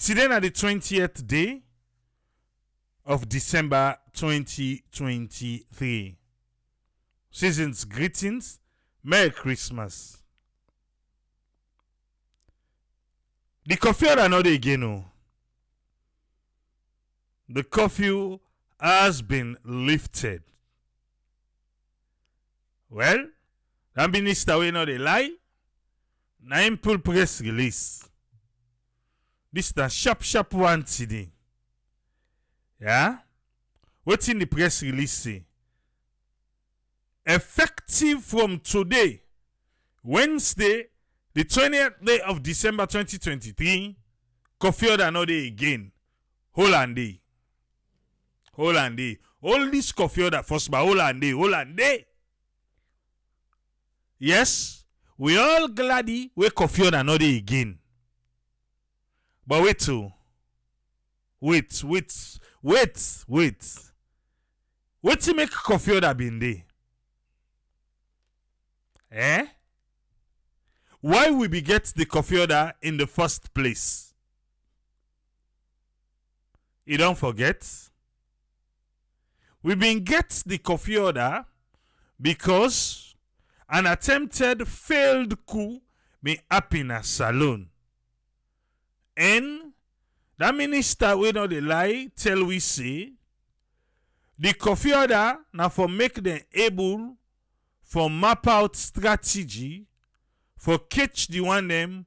Today na the 20th day of December 2023. Season's greetings. Merry Christmas. The curfew are not again. Oh. The curfew has been lifted. Well, the minister will not lie. Na him pull press release. This is sharp one today. Yeah? What's in the press release say? Effective from today, Wednesday, the 20th day of December 2023, curfew another again. Hold day. All this curfew that first by hold day. Yes, we all glady we curfew another again. But wait. What to make curfew that been there? Why we be get the curfew that in the first place? You don't forget. We been get the curfew order because an attempted failed coup been happen in a salon. And that minister we know the lie tell we say the curfew order now for make them able for map out strategy for catch the one them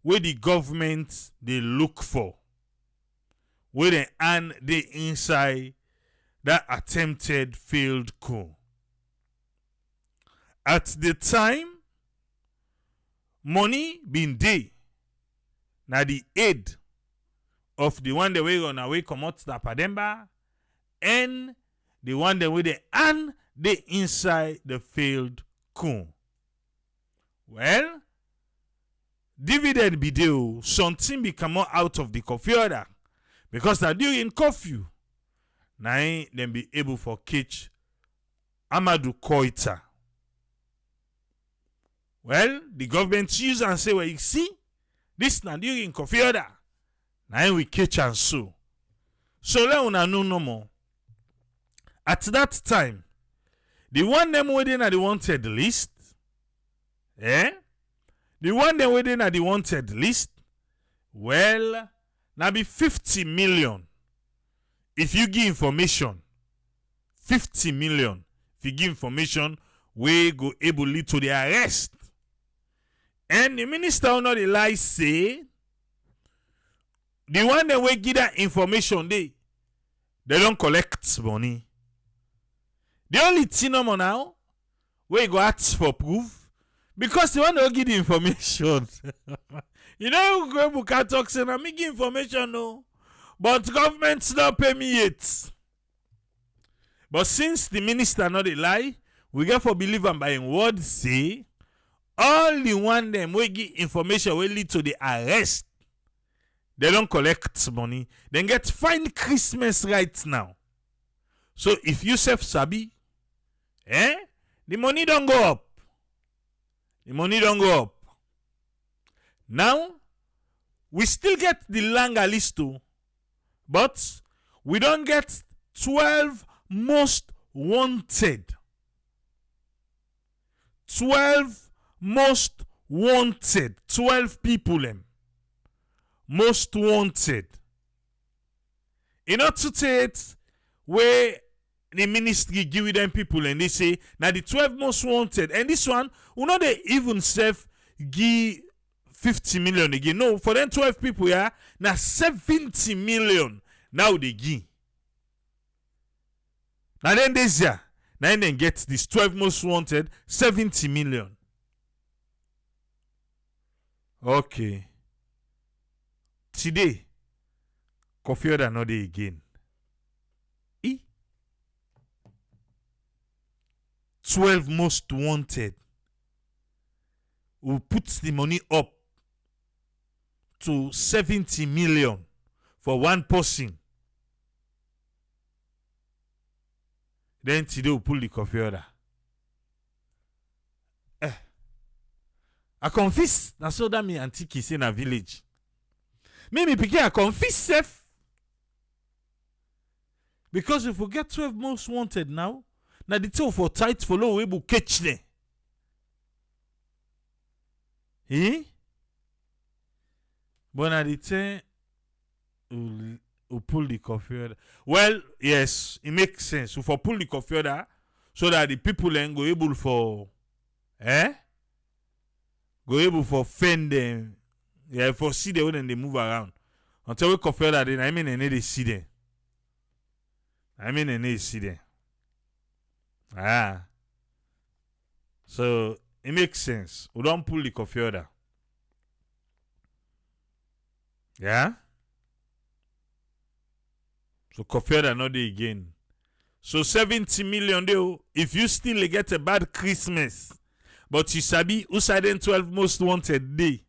where the government they look for. Where they and they inside that attempted failed coup. At the time, money been day. Now the aid of the one that we on away come out the Pademba and the one that we and they inside the failed coup. Well, dividend be due, something become out of the curfew order because now during curfew, now them be able for catch Amadou Koita. Well, the government use and say, well, you see, this now during curfew order. Now we catch and so. So let una know no more. At that time, the one them waiting at the wanted list, the one them waiting at the wanted list, well, now be 50 million. If you give information, 50 million. If you give information, we go able lead to the arrest. And the minister will not lie say, the one that we give that information, they don't collect money. The only thing now, we go ask for proof, because the one that give the information. You know, go can talk say, I make information, no, but government's not pay me yet. But since the minister not a lie, we get for believe and by in word say, all the one them we give information will lead to the arrest. They don't collect money. Then get fine Christmas right now. So if you self sabi, the money don't go up. The money don't go up. Now, we still get the longer list too, but we don't get 12 most wanted. 12 most wanted. 12 people them. Most wanted. In order to take where the ministry give them people and they say now the 12 most wanted and this one will not they even self give 50 million again. No, for them 12 people now 70 million now they give. Now then this year, now then get this 12 most wanted 70 million. Okay. Today, curfew another again. 12 most wanted. We put the money up to 70 million for one person. Then today we pull the curfew order. I confess, that's so that me auntie say in a village. Me pikin a confess safe. Because if we get 12 most wanted now, the thing for tight follow we will catch them. But now the thing will pull the coffee order. Well, yes, it makes sense. So for pull the coffee order so that the people then go able for go able for fend them. Yeah, for see them when they move around. Until we coffee order then I mean they see them. They see them. So it makes sense. We don't pull the coffee order. Yeah? So coffee order not there again. So 70 million there. If you still get a bad Christmas, but you sabi who side 12 most wanted day.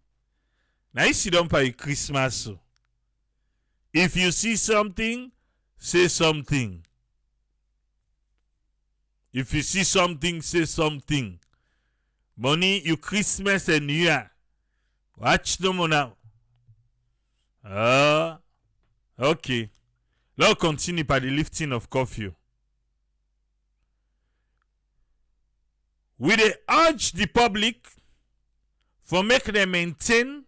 Now you see don't pay Christmas. So. If you see something, say something. If you see something, say something. Money, you Christmas and New Year. Watch no more now. Okay. Let's continue by the lifting of curfew. We dey urge the public for make them maintain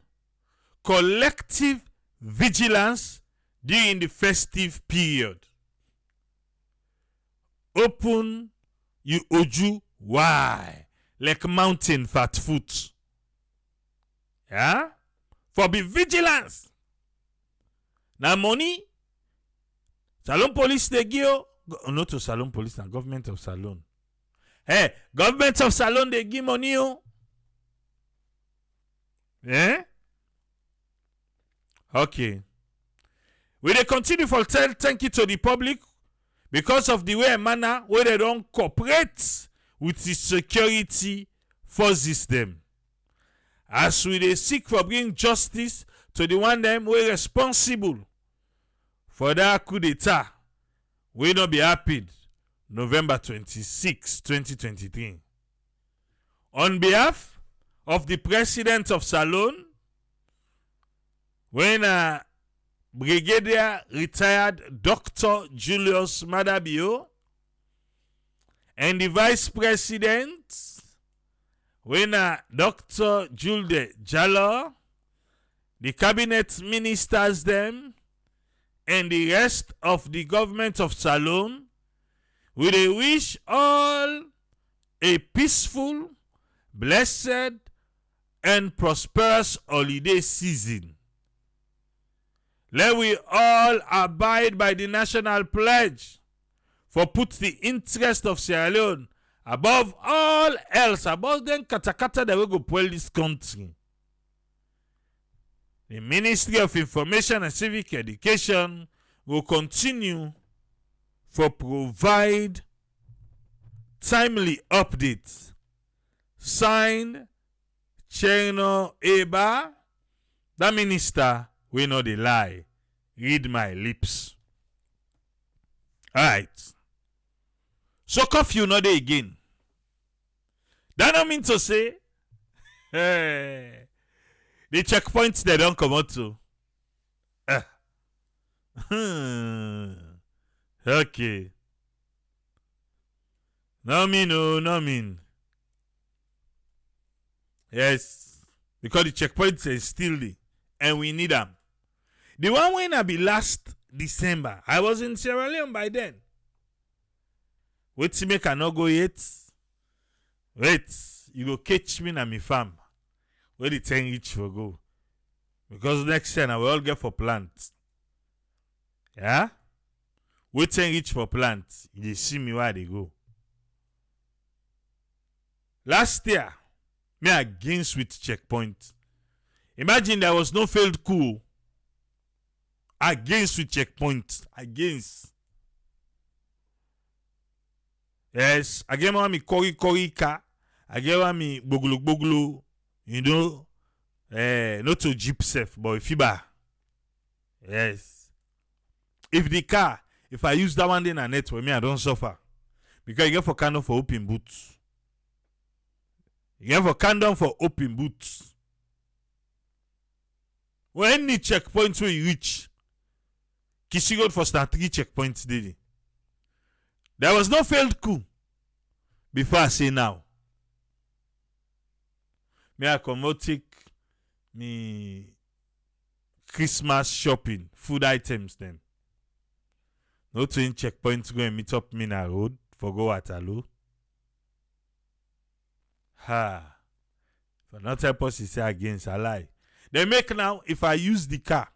collective vigilance during the festive period. Open you oju wide like mountain fat foot. Yeah? For be vigilance. Now money, Salon police they give not to Salon police, na government of Salon. Hey, government of Salon they give money. Yeah? Okay. We dey continue for thank you to the public because of the way and manner where they don't cooperate with the security forces them. As we dey seek for bring justice to the one them who responsible for that coup d'etat will not be happened November 26, 2023. On behalf of the president of Salon, when Brigadier retired Dr. Julius Madabio, and the vice president, when Dr. Julde Jallo, the cabinet ministers them, and the rest of the government of Salon, we dey wish all a peaceful, blessed, and prosperous holiday season. Let we all abide by the national pledge for put the interest of Sierra Leone above all else, above them katakata that we go pull this country. The Ministry of Information and Civic Education will continue for provide timely updates. Signed, Cherno Eba, the minister will not lie. Read my lips. Alright. So curfew not there again. That don't mean to say the checkpoints they don't come out to. Okay. No mean. Yes. Because the checkpoints are still there. And we need them. The one when I be last December, I was in Sierra Leone by then. Wait to make I not go yet. Wait, you go catch me na me farm. Where the 10 each for go. Because next year I will all get for plants. Yeah? Wait 10 each for plants. You see me where they go. Last year, me against with checkpoint. Imagine there was no failed coup. Against with checkpoint. Against. Yes. Again, me kori ka. Again, me bogulu. You know. Not to jeep safe, but fiba. Yes. If I use that one in a network, me I don't suffer. Because you get for condom for open boots. You get for condom for open boots. when any checkpoint where you reach, Kishigod for start 3 checkpoints daily. There was no failed coup before I say now. Me I come out take me Christmas shopping, food items them. No twin checkpoints go and meet up me na road for go Waterloo. Ha. For not help us to say against a lie. They make now if I use the car.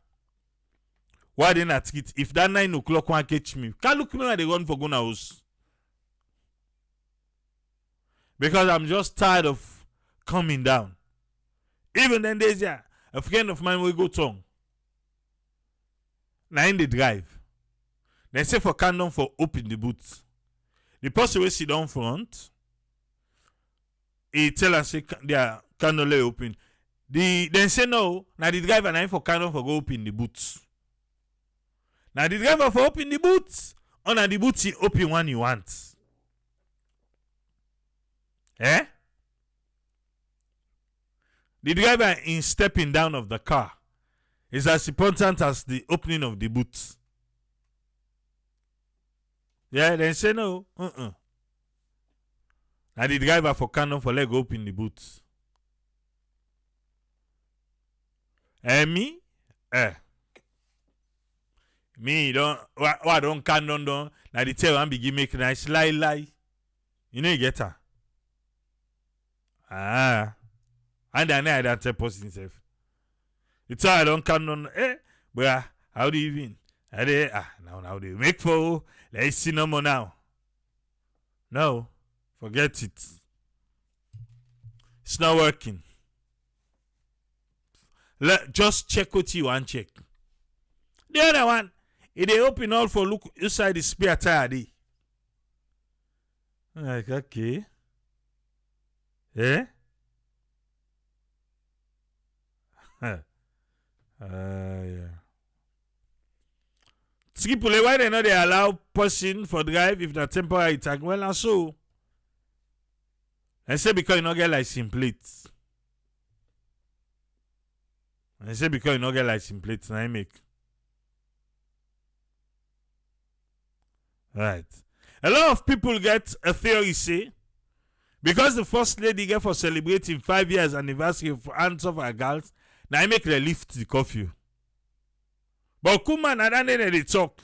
Why they not it? If that 9 o'clock one catch me, can't look me when they run for going house. Because I'm just tired of coming down. Even then there's a friend of mine will go tongue. Now in the drive. They say for candle for open the boot. The person will sit down front. He tell us say their candle lay open. Then say no. Now the driver now for candle for go open the boots. Now the driver for open the boots. On the boots he open one you want. Eh? The driver in stepping down of the car is as important as the opening of the boot. Yeah, then say no. Now the driver for canon for leg open the boot. Me? Me don't what don't canon don't. Now the tail one begin make nice lie. You know you get her. And I know that person himself. It's all I don't canon. But how do you even? Now they make for. Let's see no more now. No, forget it. It's not working. Just check what you want check. The other one, if they open all for look inside the spare tire. Like, okay. Eh? Yeah. Skipule, why they not they allow person for drive if not temporary tag? Well, and so. I say because you not get license plates. I say because you not get license plates, now I make. Right. A lot of people get a theory say because the first lady get for celebrating 5 years anniversary for hands of her girls, now I make the lift the curfew. But Kuma na that they talk.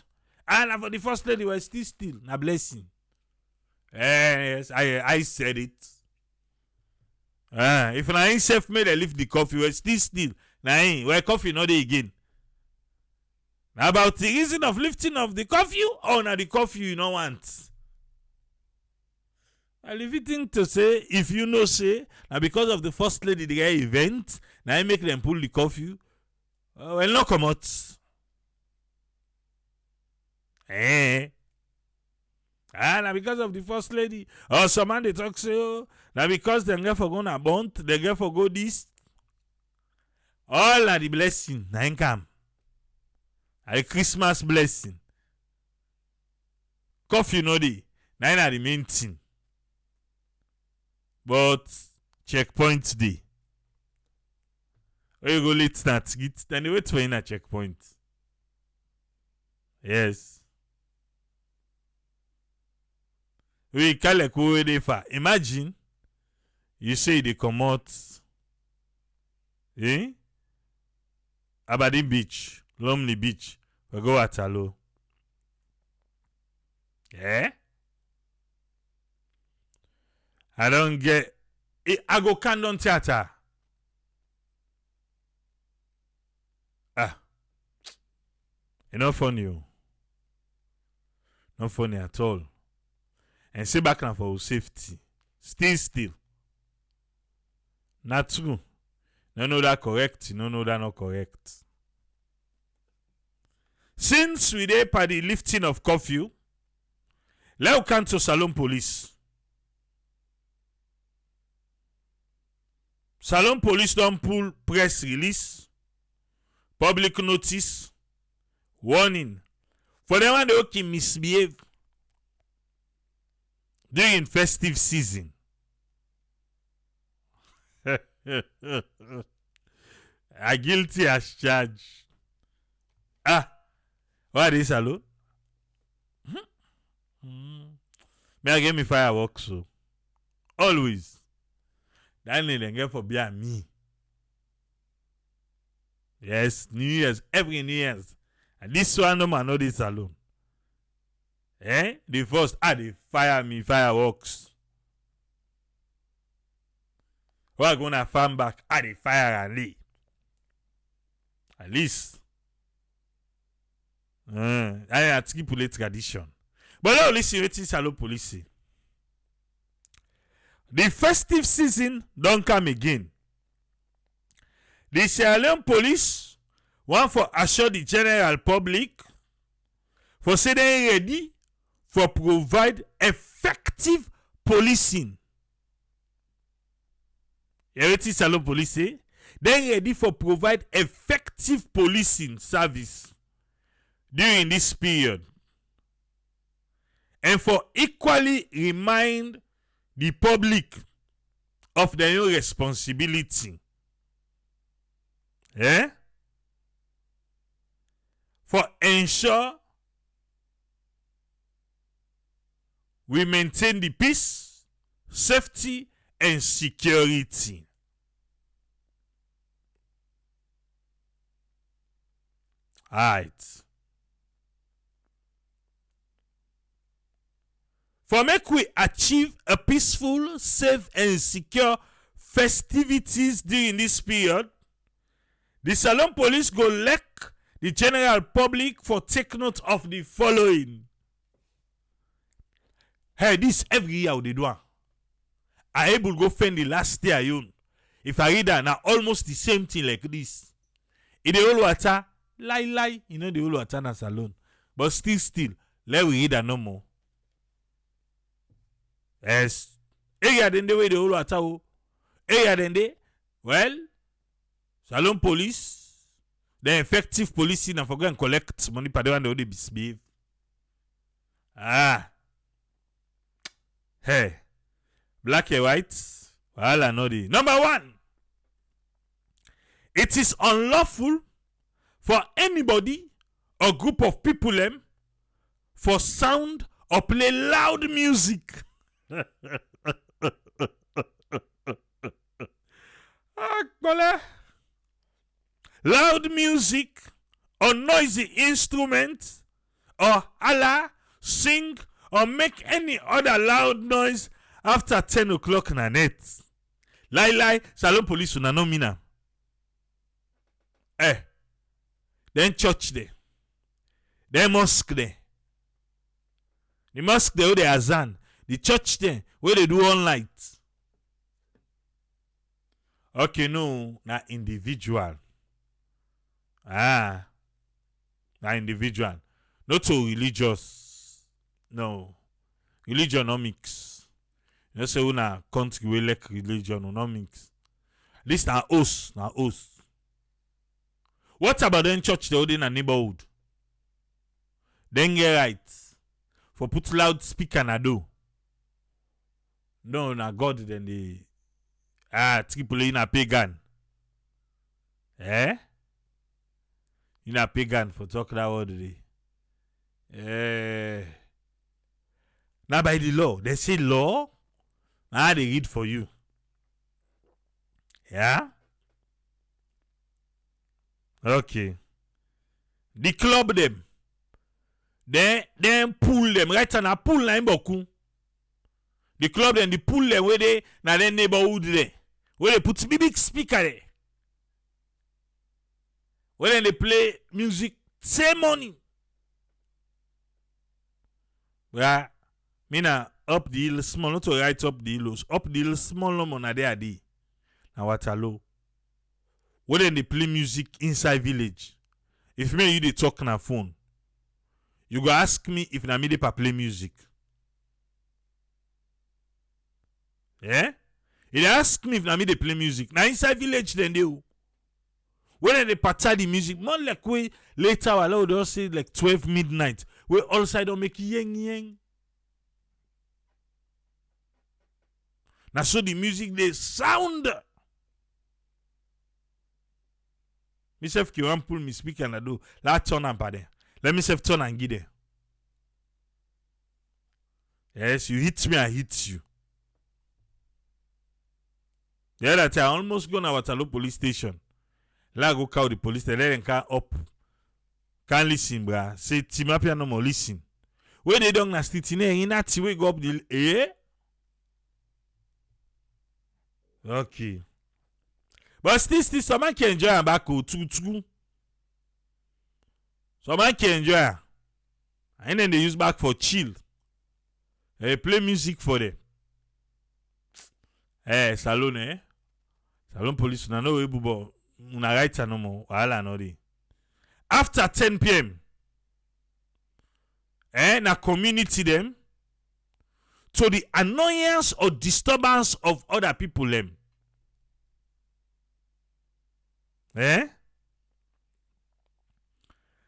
And for the first lady was still na blessing. Yes, I said it. If I ain't self made a lift the coffee, was still. Now where coffee not there again. Now about the reason of lifting of the coffee or now the coffee you don't want. I leave it to say if you know say now because of the first lady the guy event, now I make them pull the coffee. Well no come out. Now because of the first lady. Or some man they talk say, oh, now because they get for go na bond, they get for go this. All are the blessing. Now come. A Christmas blessing. Coffee no day. Now are the main thing. But checkpoint day. Where you go late start, then they wait for you in a checkpoint. Yes. We call it where they far. Imagine you say they come out Aberdeen Beach, Lumley Beach, we go Waterloo. Yeah? I don't get it. I go Camden Theatre. It's not funny. Not funny at all. And say back now for safety. Still. Not true. No know that correct. No know that not correct. Since we dey by the lifting of curfew, let's come to Salon Police. Salon Police don't pull press release, public notice, warning for the one that can misbehave during festive season. are guilty as charged. Ah, what is alone? Me I get me fireworks so always. That need them get for beer me. Yes, New Year's, every New Year's. And this one no man know this alone. The first they fire me fireworks. We're gonna farm back they fire and lay. At least. I have to keep tradition. But now listen what is Salon police. The festive season don't come again. The Sierra Leone police want for assure the general public for say they ready for provide effective policing. You what is Salon police say? They ready for provide effective policing service during this period. And for equally remind the public of their own responsibility. For ensure we maintain the peace, safety, and security. Alright. For make we achieve a peaceful, safe, and secure festivities during this period, the Salon police go let the general public for take note of the following. Hey, this every year they do. I able go find the last year you. If I read that now almost the same thing like this. In the whole water, lie, you know the whole water na Salon. But still, let we read that no more. Yes. Area then the way the whole water. Area then they. Well, Salon police, the effective policing and for go and collect money per the one they misbehave. Hey. Black and white. Well, I know the number one. It is unlawful for anybody or group of people for sound or play loud music. Loud music or noisy instrument or holla, sing or make any other loud noise after 10 o'clock na net. Lie, Salon police una no mina. Then church there. Then mosque there. The mosque there where they azan. The church there where they do all night. Okay, no, na individual. Na individual. Not so religious. No. Religion no mix. You know say una country we like religion no mix. This na host. What about them church they in a neighborhood? Then get right. For put loudspeaker na do. No, na God then the triple in a pagan. In a pagan for talk that word today. Now by the law, they say law. Now they read for you. Yeah? Okay. The club them. Then pull them. Right now, pull them boku. The club them, they pull them where they na their neighborhood there. Where they put big speaker there. Where they play music, same money. Yeah. Mina up the hill small, not to right up the hills. Up the hill small no more na there dey. Na Waterloo. Where they play music inside village. If me you dey talk na phone, you go ask me if na me dey play music. Yeah? You dey ask me if na me dey play music. Na inside village then dey. When they party the music, more like we later allow they say like 12 midnight. We all side don't make yeng. Now so the music they sound. Myself ki wan pull me speaker na do. La turn and pade. Let me self turn and get there. Yes, you hit me, I hit you. The other time, I almost go to Waterloo police station. La go call the police, they let them car up. Can't listen, bruh. Say, Timapia no more listen. Where they don't na street in that way go up the Okay. But still, someone can enjoy and back too. Someone can enjoy. And then they use back for chill. They play music for them. Salon, Salon police, no way, bubo. Una right no more. Wala no dey. After 10 p.m., na community them to the annoyance or disturbance of other people them.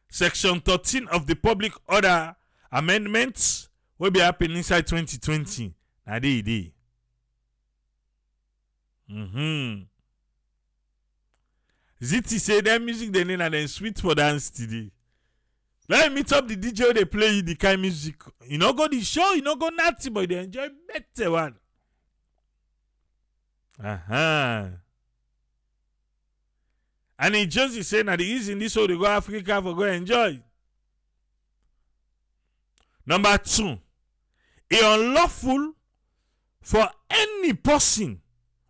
Section 13 of the Public Order Amendments will be happening inside 2020. Na dey. Ziti say that music they need and then sweet for dance today. Let me meet up the DJ they play the kind of music. You know go the show, you know go natty, but they enjoy better one. And he just is saying that the reason this show they go Africa for go enjoy. Number 2, it unlawful for any person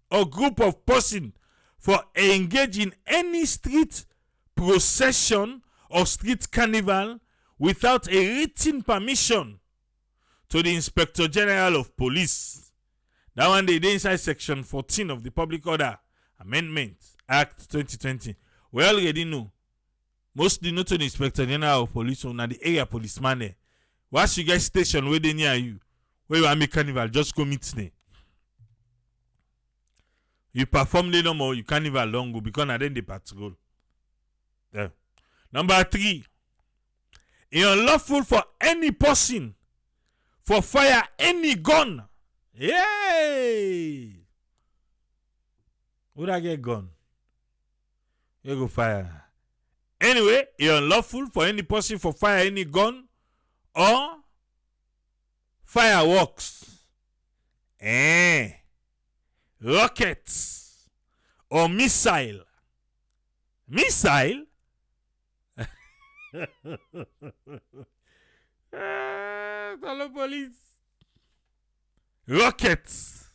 or group of person for engage in any street procession or street carnival without a written permission to the Inspector General of Police. That one they inside Section 14 of the Public Order Amendment Act 2020. We already know. Mostly not to the Inspector General of Police or the area policeman there. Once you get station where they near you, where you want make carnival, just go meet them. You perform little more, you carnival don't go because now then they patrol. Yeah. Number 3, it unlawful for any person for fire any gun. Yay! Would I get gun? You go fire. Anyway, it unlawful for any person for fire any gun or fireworks, rockets or missile. Missile? Hello, police. Rockets.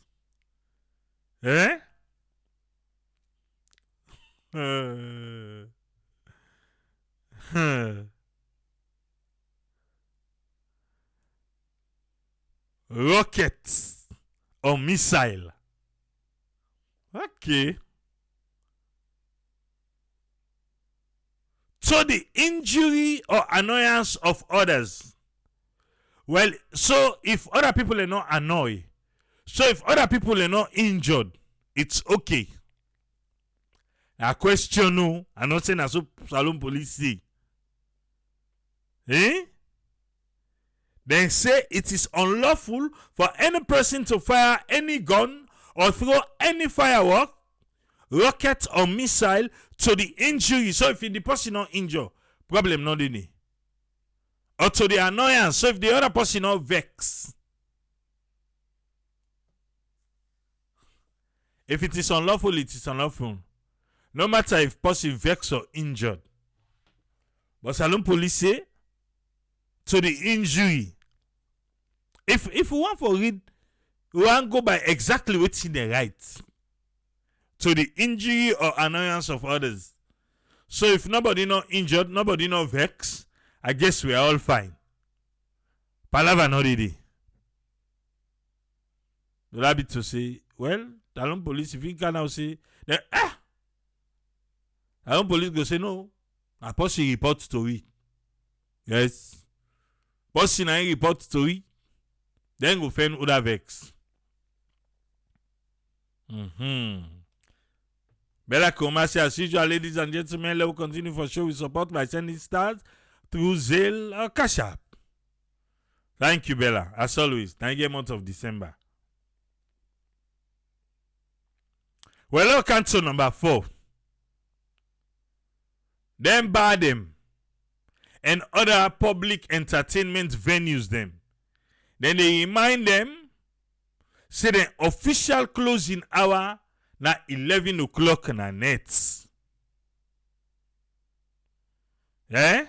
Rockets or missile. Okay. So the injury or annoyance of others. Well, so if other people are not annoyed, so if other people are not injured, it's okay. A question no, I'm not saying as Salon police say. Then say it is unlawful for any person to fire any gun or throw any firework, rocket or missile to the injury. So if the person not injured, problem not in it. Or to the annoyance. So if the other person not vex. If it is unlawful, it is unlawful. No matter if person vex or injured. But Salon police say to the injury. If we want to read, we want to go by exactly what's in the right. To the injury or annoyance of others. So if nobody not injured, nobody not vex, I guess we are all fine. Palava not ready. The rabbit to say, well, Salon police, if you can now say, then, Salon police go say, no, I person report story. Yes. Person I report story, then go find other vex. Bella Commerce, as usual, ladies and gentlemen, let us continue for show with support by sending stars through Zelle or Cash App. Thank you, Bella. As always, thank you, month of December. Well, let's cancel number 4. then bar them, and other public entertainment venues them. Then they remind them, say the official closing hour na 11 o'clock na net. Eh?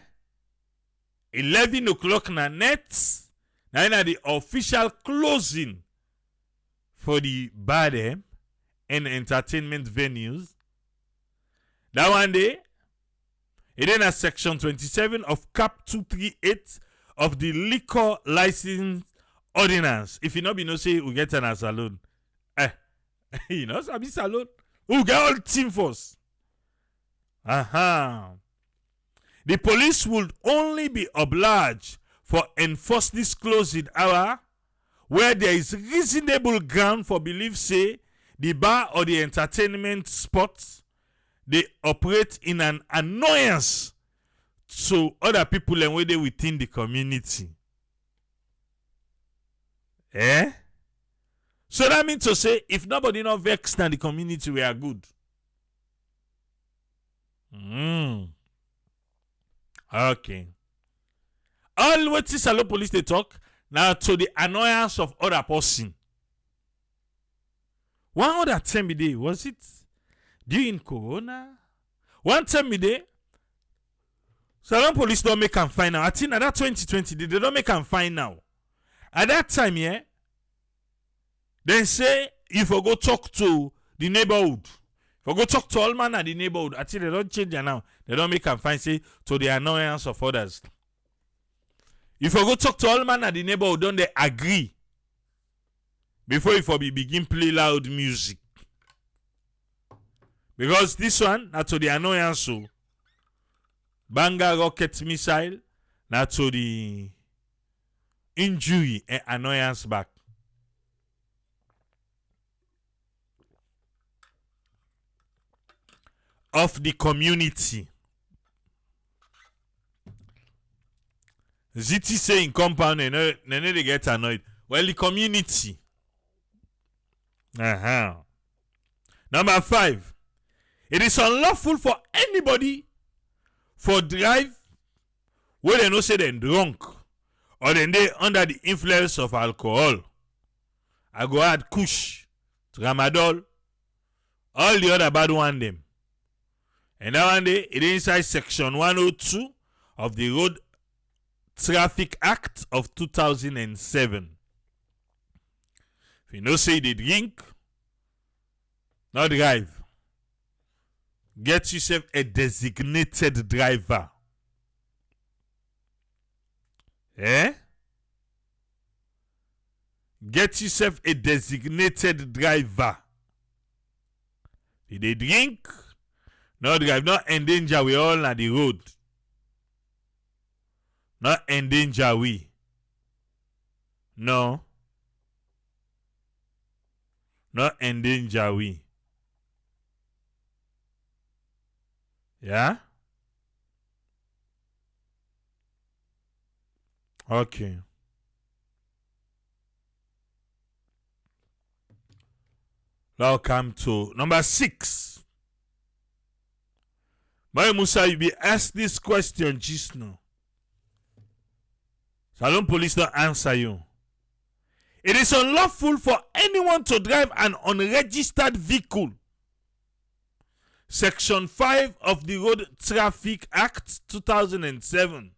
11 o'clock na net. Now the official closing for the bar them and entertainment venues. That one day, it in a section 27 of Cap 238 of the Liquor License Ordinance. If you not be no say we get an salon. You know, Sabi salon. We get all team force. The police would only be obliged for enforce this closing hour where there is reasonable ground for belief say the bar or the entertainment spots they operate in an annoyance to other people and where they within the community. So that means to say if nobody not vexed in the community, we are good. Okay. All what is Salo police they talk now to the annoyance of other person. One other time a day, was it during Corona? One time a day, Salon police don't make them fine now. I think at that 2020, they don't make them fine now. At that time, yeah, then say if I go talk to the neighborhood, if I go talk to all man at the neighborhood, I think they don't change it now. They don't make them fine, say to the annoyance of others. If I go talk to all man at the neighborhood, don't they agree? Before if we begin play loud music. Because this one, not to the annoyance, so banger rocket missile, not to the injury and annoyance back. Of the community. ZT say in compound and they get annoyed. Well, the community. Number 5. It is unlawful for anybody for drive where they know say they're drunk or then they under the influence of alcohol. I go add kush, tramadol, all the other bad one them. And that one day, it is inside section 102 of the Road Traffic Act of 2007. If you know say they drink, not drive. Get yourself a designated driver. Get yourself a designated driver. If they drink, not drive, not endanger we all on the road. Not endanger we. No. Not endanger we. Yeah? Okay. Now come to number 6. Boy Musa, you be asked this question just now. Salon police don't answer you. It is unlawful for anyone to drive an unregistered vehicle. Section 5 of the Road Traffic Act 2007.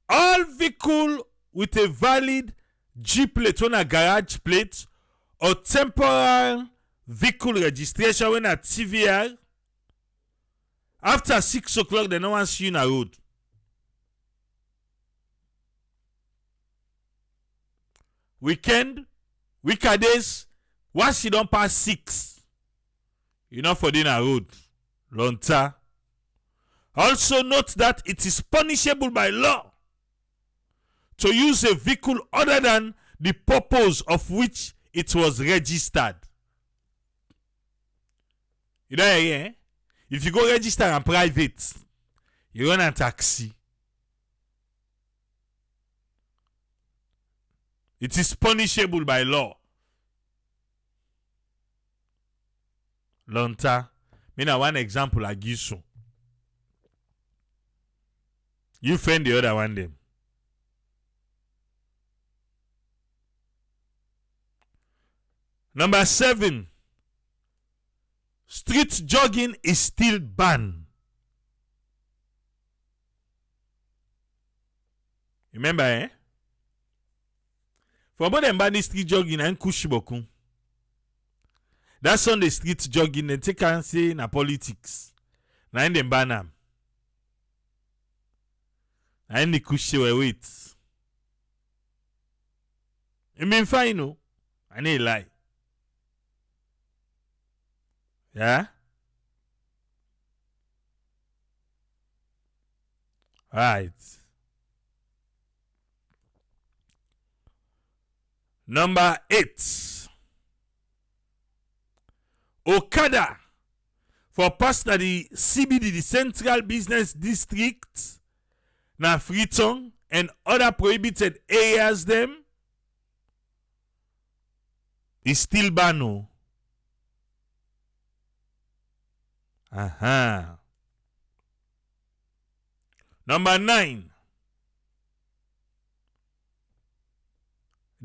All vehicle with a valid G plate, when a garage plate, or temporary vehicle registration when a TVR, after 6 o'clock, they no one see you in a road. Weekdays, once you don't pass 6, you not for dinner road. Lonta. Also note that it is punishable by law to use a vehicle other than the purpose of which it was registered. You know, if you go register on private, you run a taxi. It is punishable by law. Lonta. Me na one example I give you. You find the other one then. Number 7. Street jogging is still banned. Remember, for more than ban street jogging and kushiboku. That's on the street jogging and take and say na politics. Na in them ban them. Na in the kushi we wait. It mean fine, no? I need lie. Yeah? Right. Number 8. Okada for pass na the CBD, the Central Business District, na Freetown and other prohibited areas them is still banned. Number 9.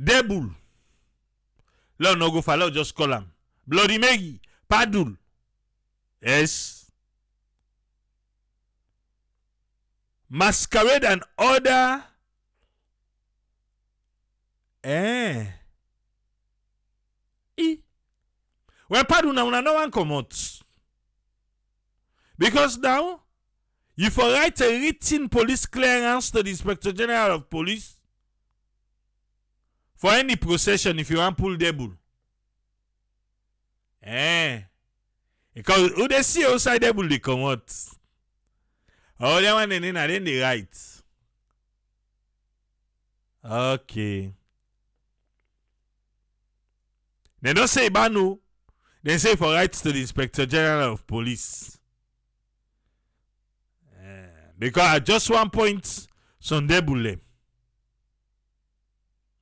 Debul. Let no go follow, just call him. Bloody Maggie. Padul. Yes. Masquerade and other. When Padul now no one come out. Because now, you for write a written police clearance to the Inspector General of Police for any procession if you want pull devil. Because who they see outside devil they come out. Oh, they want in and then they write. Okay. They don't say Banu. They say for rights to the Inspector General of Police. Because at just one point, some devil.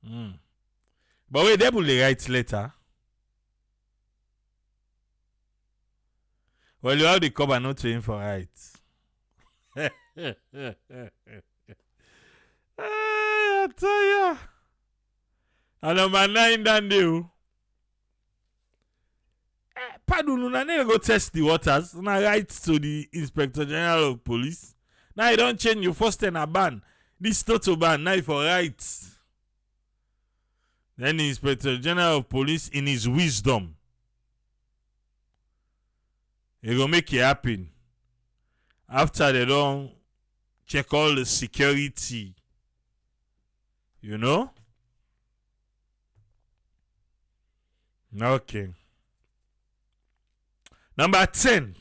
But wait, devil write letter. Well, you have the cover not to him for right. I tell ya. And number 9 done do. Pardon, I never go test the waters. Now write to the Inspector General of Police. Now you don't change your first and a ban. This total ban, now for right. Then the Inspector General of Police, in his wisdom, he go make it happen. After they don't check all the security. You know? Okay. Number 10.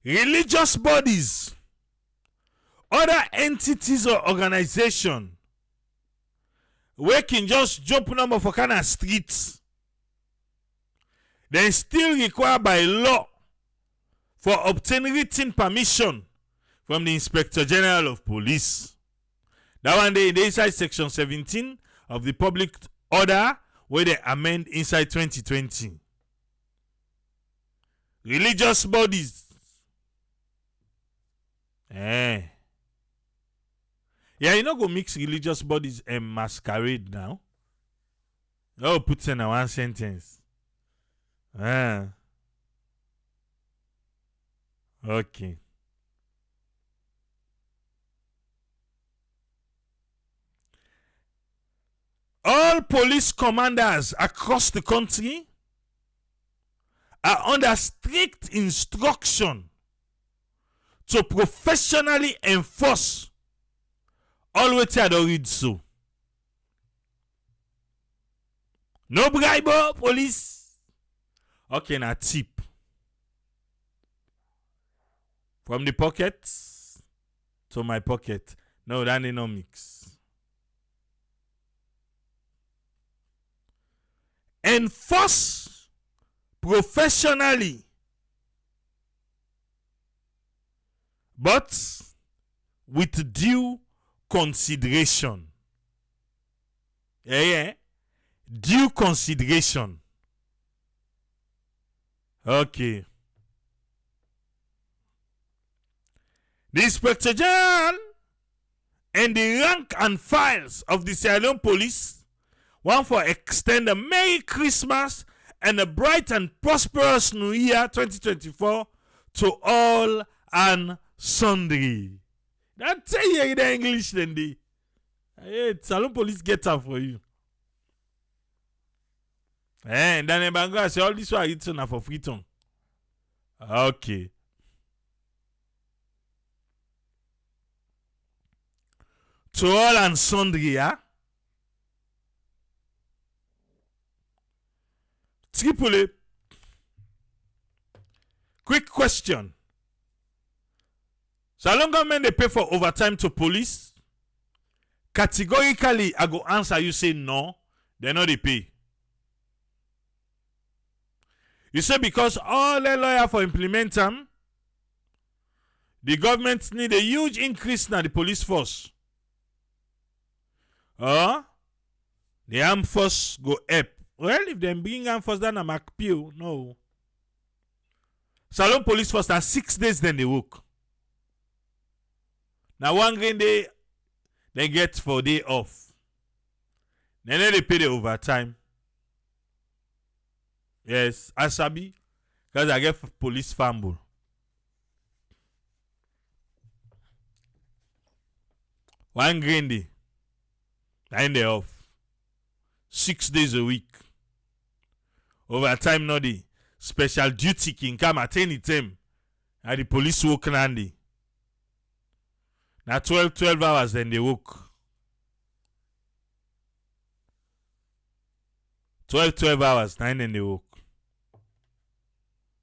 Religious bodies, other entities or organizations, we can just jump number for kind of streets. They still required by law for obtaining written permission from the Inspector General of Police. That one day inside section 17 of the Public Order where they amend inside 2020. Religious bodies. Yeah, you know go mix religious bodies and masquerade now. Oh, put in a one sentence. Okay. All police commanders across the country are under strict instruction to professionally enforce all what I don't read so. No bribe, police. Okay, now tip. From the pocket to my pocket. No, that ain't no mix. Enforce professionally, but with due consideration. Due consideration. Okay. The Inspector General and the rank and files of the Sierra Leone Police want for extend a Merry Christmas and a bright and prosperous New Year 2024 to all and sundry. That's in the English then the Salon Police get up for you. And then Bango say all this one it's na for free tongue. Okay. To all and sundry, yeah? Triple. Quick question. Salon government they pay for overtime to police? Categorically, I go answer you say no, they know they pay. You say because all the lawyer for implement them, the government need a huge increase in the police force. Or the armed force go up. Well, if them bring armed force down a MacPew, no. Salon police force are 6 days then they work. Now one green day they get 4 days off. Then they pay the overtime. Yes, Asabi, because I get police fumble. One green day, 9 days off. 6 days a week. Overtime, no the special duty can come at any time. And the police work nandy. Now 12 hours then they work. 12 hours, 9 then they work.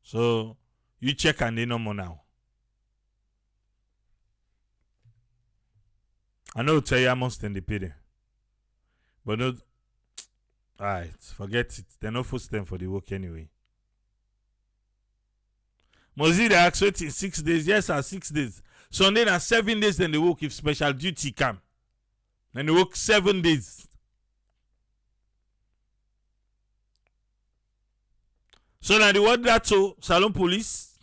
So you check and they no more now. I know tell you how much then they pay them. But no, alright, forget it. They no force them for the work anyway. Mozi they ask wait in 6 days. Yes, 6 days. Sunday na 7 days then they work if special duty come. Then they work 7 days. So now the word that to Salon Police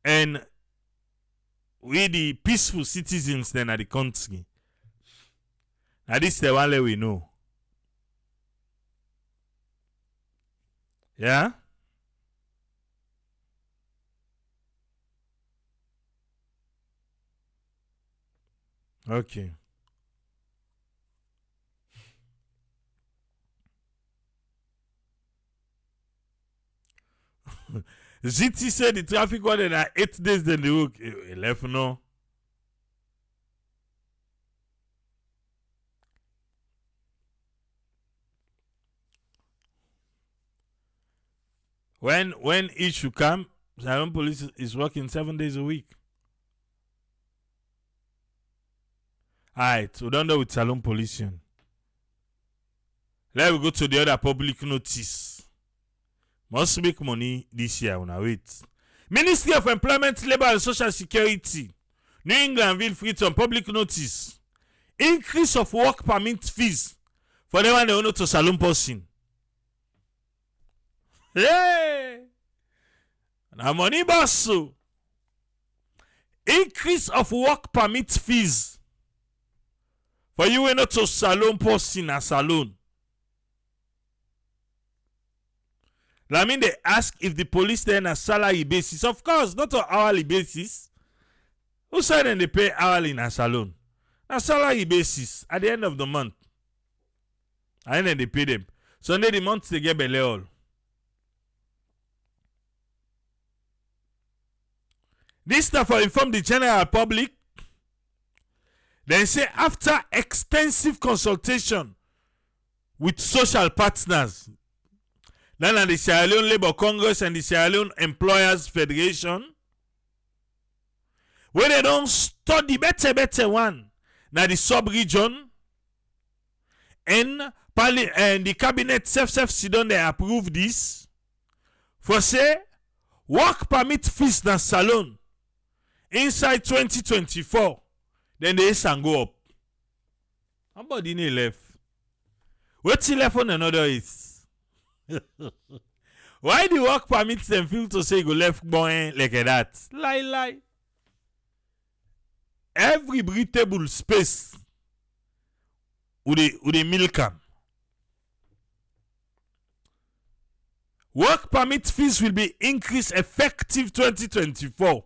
and we the peaceful citizens then at the country. Now this is the one we know. Yeah? Okay. ZT said the traffic warden are 8 days then the work. 11 no. When issue come, Salon Police is working 7 days a week. Alright, we don't know with Salon Police. Let me go to the other public notice. Must make money this year when I wait. Ministry of Employment, Labor and Social Security, New England will free on public notice. Increase of work permit fees for the one they want to Salon person. Hey! Now money boss. Increase of work permit fees for you want to Salon person a salon. I mean, they ask if the police then a salary basis. Of course, not on hourly basis. Who said then they pay hourly in a salon? A salary basis at the end of the month. And then they pay them. Sunday the month they get belay all. This stuff will inform the general public. Then say after extensive consultation with social partners, then at the Sierra Leone Labour Congress and the Sierra Leone Employers Federation, where they don't study better one, now the sub-region, and the cabinet sit down they approve this, for say, work permit fees na salon, inside 2024, then they can go up. Nobody need left. What's left on another is? Why the work permits them feel to say go left boy like that? Lie. every breathable space with the milk am. Work permit fees will be increased effective 2024.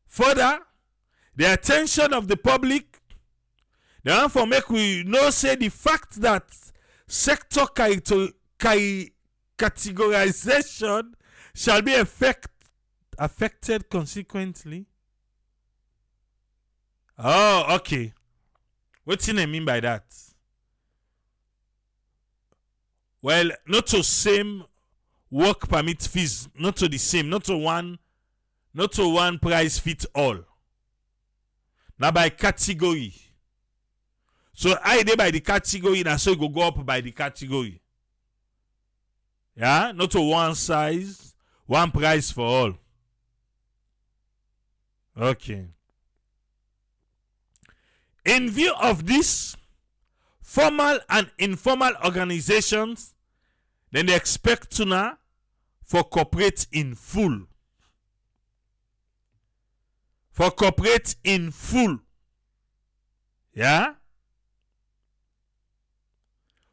Further, the attention of the public, they want for make we know say the fact that sector categorization shall be affected consequently. Oh, okay. What do I mean by that? Well, not to same work permit fees, not to the same, not to one price fit all. Now by category. So I dey by the category, now so it go up by the category. Yeah, not to one size, one price for all. Okay. In view of this, formal and informal organizations, then they expect to now for cooperate in full. For cooperate in full. Yeah?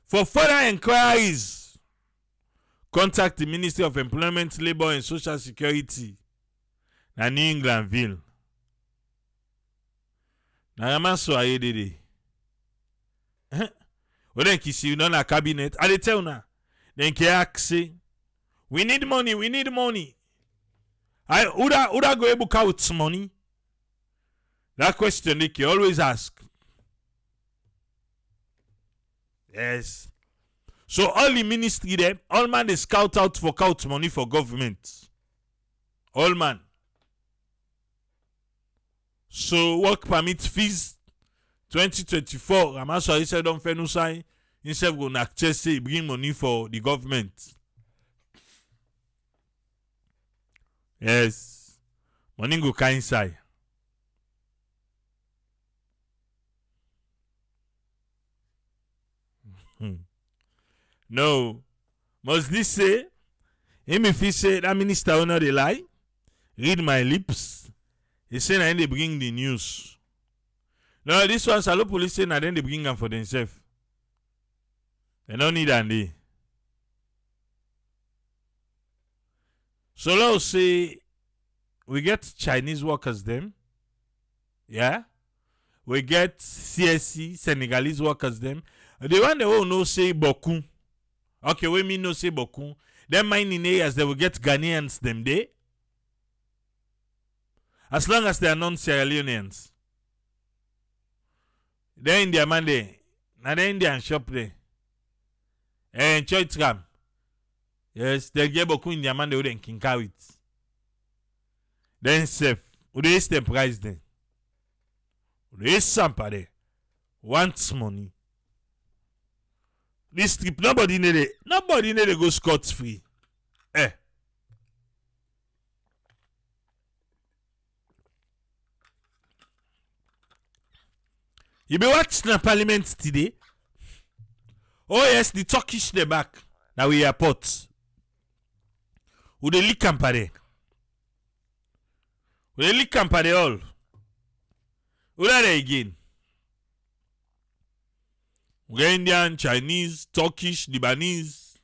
For further inquiries, contact the Ministry of Employment, Labor and Social Security na New Englandville. Na yaman so aye dede. Oden ki si yon na cabinet. I dey tell na. Then ki ask say, we need money. Uda go able count money? That question they can always ask. Yes. So all the ministry there, all man they scout out for count money for government. All man. So work permit fees 2024. I'm also I said don't fair no sign. Instead go access say bring money for the government. Yes. Money go kind inside. No. Must this say? Him if he say that minister will not lie? Read my lips. He say na they bring the news. No, this one Salo police say na then they bring them for themselves. They don't need Andy. So let's say we get Chinese workers them. Yeah? We get CSC, Senegalese workers them. The one they will know say Boku. Okay, we mean no say Boku. Them mining areas they will get Ghanaians them there. As long as they are non-Sierra Leoneans. They're in their man there. Now they're Indian shop there. And Choice Ram. Yes, they get Boku in their man they wouldn't kinka it. Then safe. Would they the price then? Would they sample there? Wants money. This trip, nobody need to go scot free. You be watching the parliament today. Oh yes, the Turkish they back. Now we airport. Who they lick campare? Who they lick campare all? Who are they again? Indian, Chinese, Turkish, Lebanese.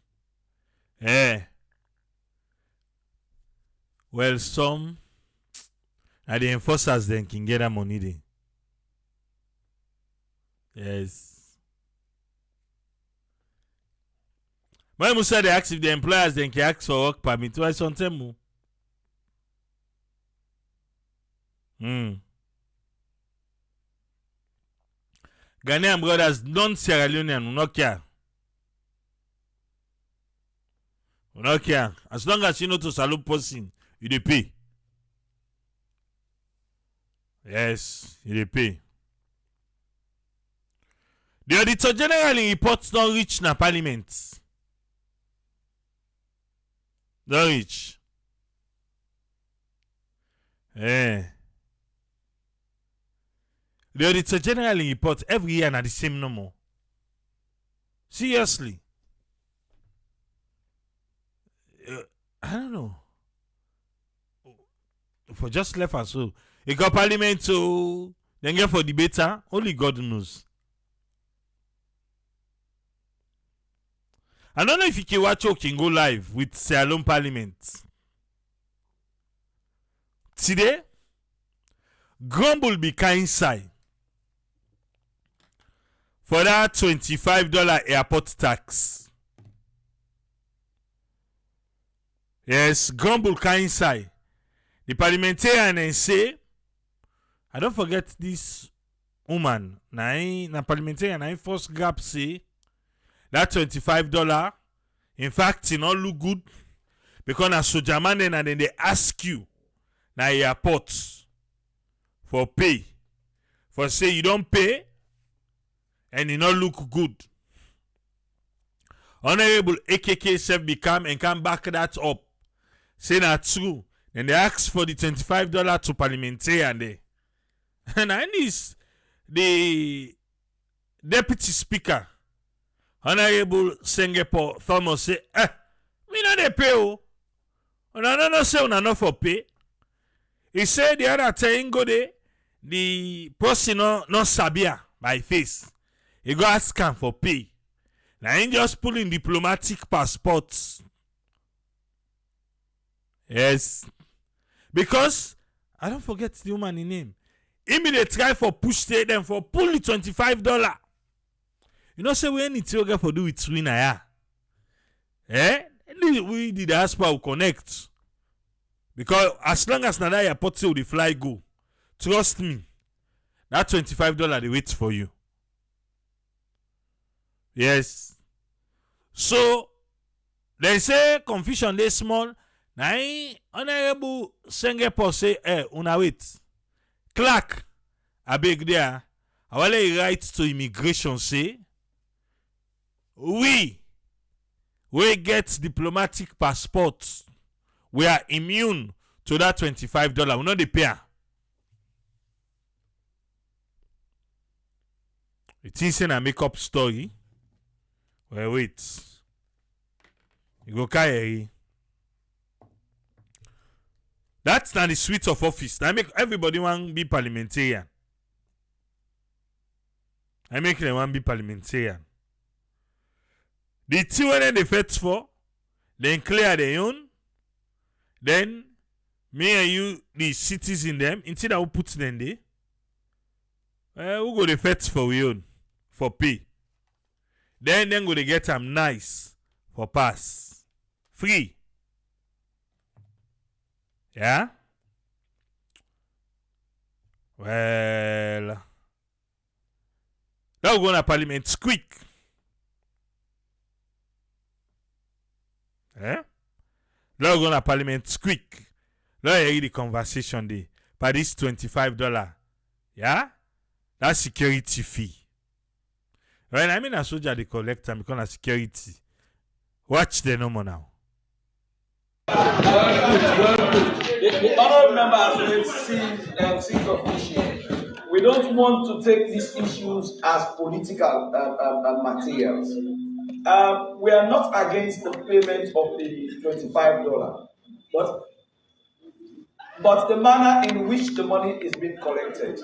Well, some are the enforcers then can get that money there. Yes. When we say they ask if the employers then can ask for work permit, why something? Ghanaian brothers, non-Sierra Leonean, will not care. Will not care. As long as you know to salute person, you dey pay. Yes, you dey pay. The Auditor General in reports don't reach na parliament. Don't reach. The Auditor General in report every year na the same number. Seriously. I don't know. for just left us so. He got parliament so then get for debater. Only God knows. I don't know if you can watch or can go live with Sierra Leone Parliament. Today, Grumble be inside for that $25 airport tax. Yes, Grumble inside. The parliamentarian say, I don't forget this woman. Na parliamentarian, na first grab say, that $25, in fact, it not look good because na soldier man and then they ask you na airport for pay. For say you don't pay and it not look good. Honorable AKK self become and come back that up. Say that true. Then they ask for the $25 to parliamentarian there. And this the deputy speaker. Honorable Singapore Thomas say, we know they pay. Oh, no, say we not for pay. He said the other time go there, the person no sabia by face. He go ask him for pay. Now he just pulling diplomatic passports. Yes, because I don't forget the woman in name. Immediate try for push them for pull the $25. You know, say we anything we for do with winner, yeah. We the diaspora will connect. Because as long as Nada airport say the fly go, trust me, that $25 they wait for you. Yes. So they say confusion they small. Now Honorable Singapore say, una wait. Clark, I beg there. I will write to immigration say. We get diplomatic passports. We are immune to that $25. We know the pay. It is in a make-up story. Well, wait. You go carry. That's not the suite of office. I make everybody want be parliamentarian. I make them want be parliamentarian. The two when they fetch for, then clear their own. Then me and you, the cities in them, instead of put them there, we go the fetch for we own for pay. Then go to get them nice for pass. Free. Yeah? Well, now we go to parliament quick. Now we're going to parliament quick. Now you hear the conversation there. But this $25. Yeah? That's security fee. Right? I mean a soldier they collect them because of security. Watch the number now. The honorable member has seen of issue. We don't want to take these issues as political materials. We are not against the payment of the $25, but the manner in which the money is being collected.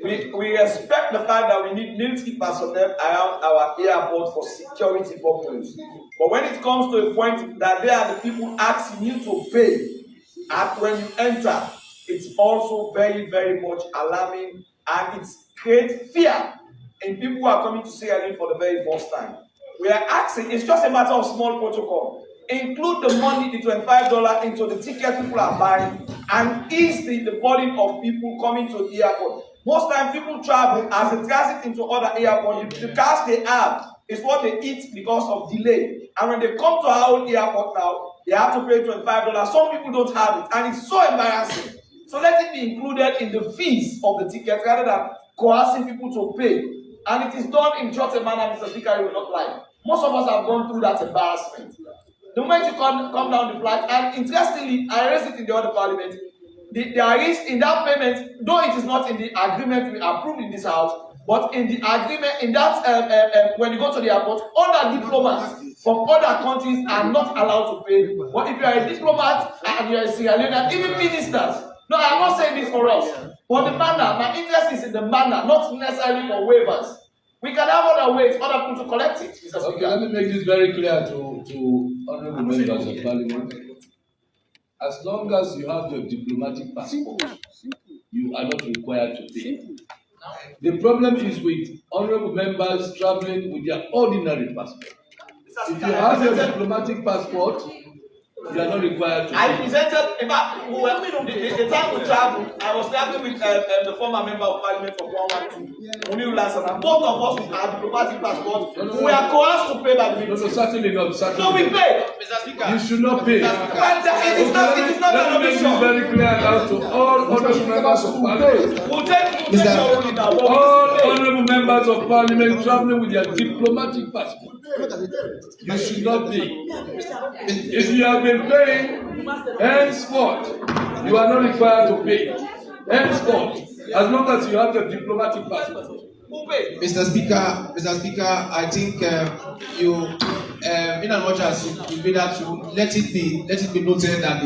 We respect the fact that we need military personnel around our airport for security purposes. But when it comes to a point that they are the people asking you to pay, and when you enter, it's also very, very much alarming, and it creates fear in people who are coming to Sierra Leone for the very first time. We are asking, it's just a matter of small protocol. Include the money, the $25 into the ticket people are buying, and ease the burden of people coming to the airport. Most times people travel as a transit into other airports. The cars they have is what they eat because of delay. And when they come to our own airport now, they have to pay $25. Some people don't have it, and it's so embarrassing. So let it be included in the fees of the ticket rather than coercing people to pay. And it is done in just a manner Mr. Speaker you will not like. Most of us have gone through that embarrassment. The moment you come down the flight, and interestingly, I raised it in the other parliament, there is in that payment, though it is not in the agreement we approved in this house, but in the agreement, in that when you go to the airport, other diplomats from other countries are not allowed to pay. But if you are a diplomat and you are a Sierra Leonean, even ministers, No, I'm not saying this for us. But the manner, my interest is in the manner, not necessarily for waivers. We can have other ways, other people to collect it, Mr. Okay, Speaker. let me make this very clear to honorable members of parliament. As long as you have your diplomatic passport, you are not required to pay. The problem is with honorable members traveling with their ordinary passport. If you have your diplomatic passport, you are not required to I pay. presented, in fact, the time we traveled, I was traveling with the former member of parliament for 112, Muniru Lasan, and both of us with our diplomatic passport, we were coerced to pay by the No, ministry. certainly not. Certainly So we not. paid. You should not pay. But it is not Let an me make this option. very clear now to all honorable members of parliament. We'll take your ruling now. but All we pay. honorable members of parliament traveling with their diplomatic passport, you should not pay. If you have been paying, henceforth, you are not required to pay. Henceforth, as long as you have the diplomatic passport. We'll pay. Mr. Speaker, I think you, in as much as you made that to let it be noted that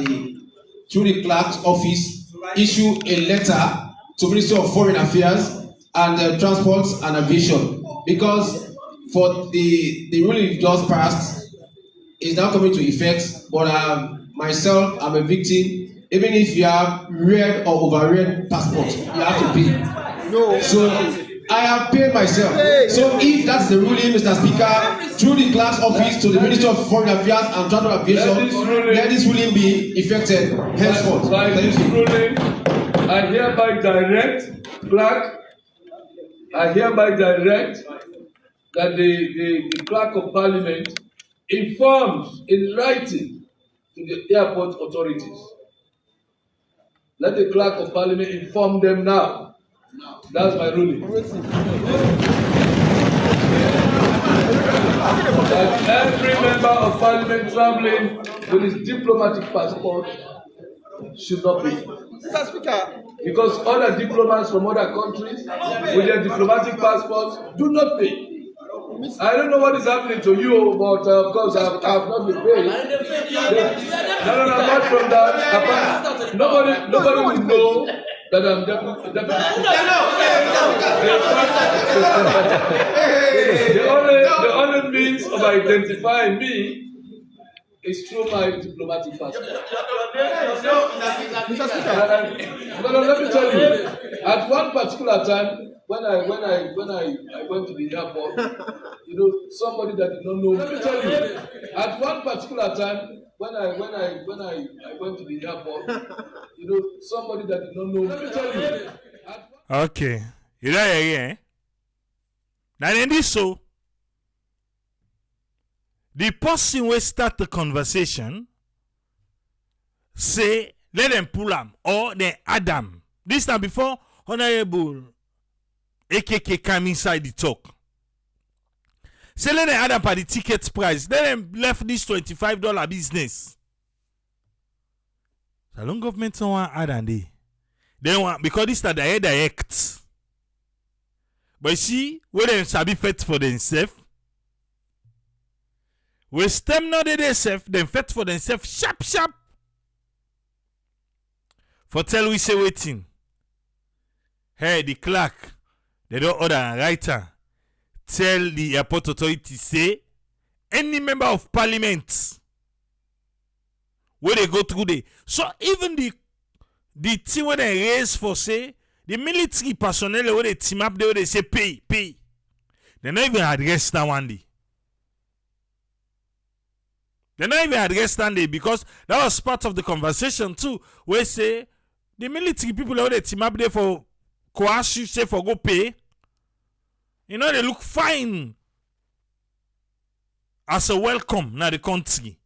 through the clerk's office issue a letter to Ministry of Foreign Affairs and Transport and Aviation, because for the ruling just passed is now coming to effect, but myself, I'm a victim. Even if you have red or overread passport, you have to pay. No. So I have paid myself. So if that's the ruling, Mr. Speaker, through the clerk's office to the Ministry of Foreign Affairs and Transport Aviation, let this ruling be effected henceforth. By Thank this you. ruling, I hereby direct clerk, that the clerk of parliament informs in writing to the airport authorities. Let the clerk of parliament inform them now. That's my ruling. That every member of parliament traveling with his diplomatic passport should not pay. Mr. Speaker. Because other diplomats from other countries with their diplomatic passports do not pay. I don't know what is happening to you, but of course I have not been paid. No, apart from that, nobody will know that I'm deputy. The only means of identifying me is through my diplomatic passport. No, let me tell you. At one particular time, when I went to the airport, somebody that did not know me. Let me tell you. At one particular time, when I went to the airport, somebody that did not know me. Let me tell you. Okay. You know again? Now in this so the person will start the conversation say let them pull them or they add them. This time before Honorable AKK come inside the talk. Say let them add up at the ticket price. Let them left this $25 business. The long government someone add and they want because this is the direct. But you see, where they sabi fet for themselves. We stem not themselves, then fet for themselves sharp. For tell we say waiting. Hey, the clerk, they don't order a writer. Tell the airport authority say any member of parliament where they go through the so even the thing where they raise for say the military personnel where they team up there where they say pay. They not even address that one day. They not even address that day because that was part of the conversation too. Where say the military people where they team up there for coerce you say for go pay. They look fine as a welcome now the country.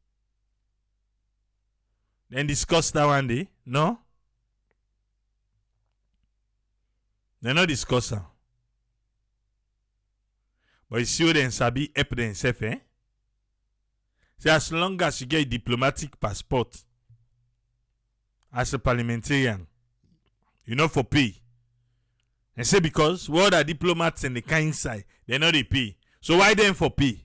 Then discuss that one day. No? They not discuss that. But you see what they sabi help themselves, eh? Say as long as you get a diplomatic passport as a parliamentarian, you know for pay. And say because what are diplomats in the kind side, they know they pay. So why then for pay?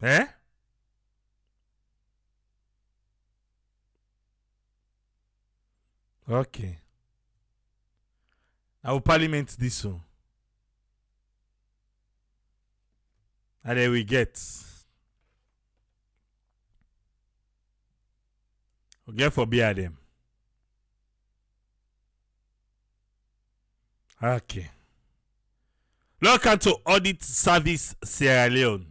Eh? Okay. Our parliament this one. And then we get. We get for beer them. Okay. Look into Audit Service Sierra Leone.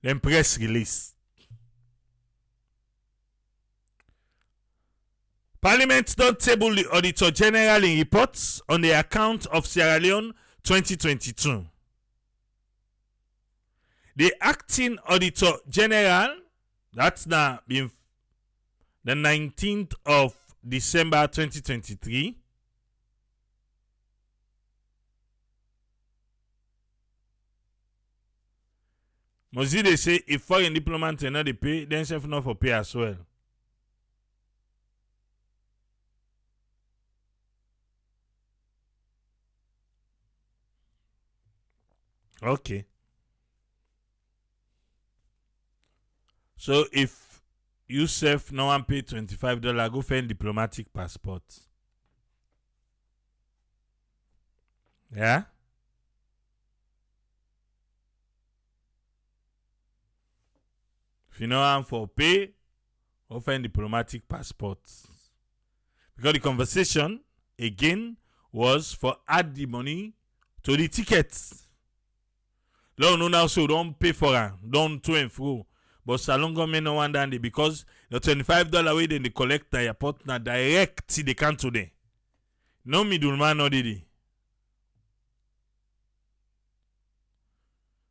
Then press release. Parliament don't table the Auditor General in reports on the account of Sierra Leone 2022. The acting Auditor General, that's now been the 19th of December 2023. Mozi they say if foreign diplomats are not pay, then self not for pay as well. Okay. So if you self no one pay $25, go find diplomatic passport. Yeah? If you know one for pay, go find diplomatic passport. Because the conversation again was for add the money to the tickets. No, now so don't pay for it. Don't to and fro. But salon government no one done it because the $25 way then they collect the airport na direct to the count today. No middleman no did it.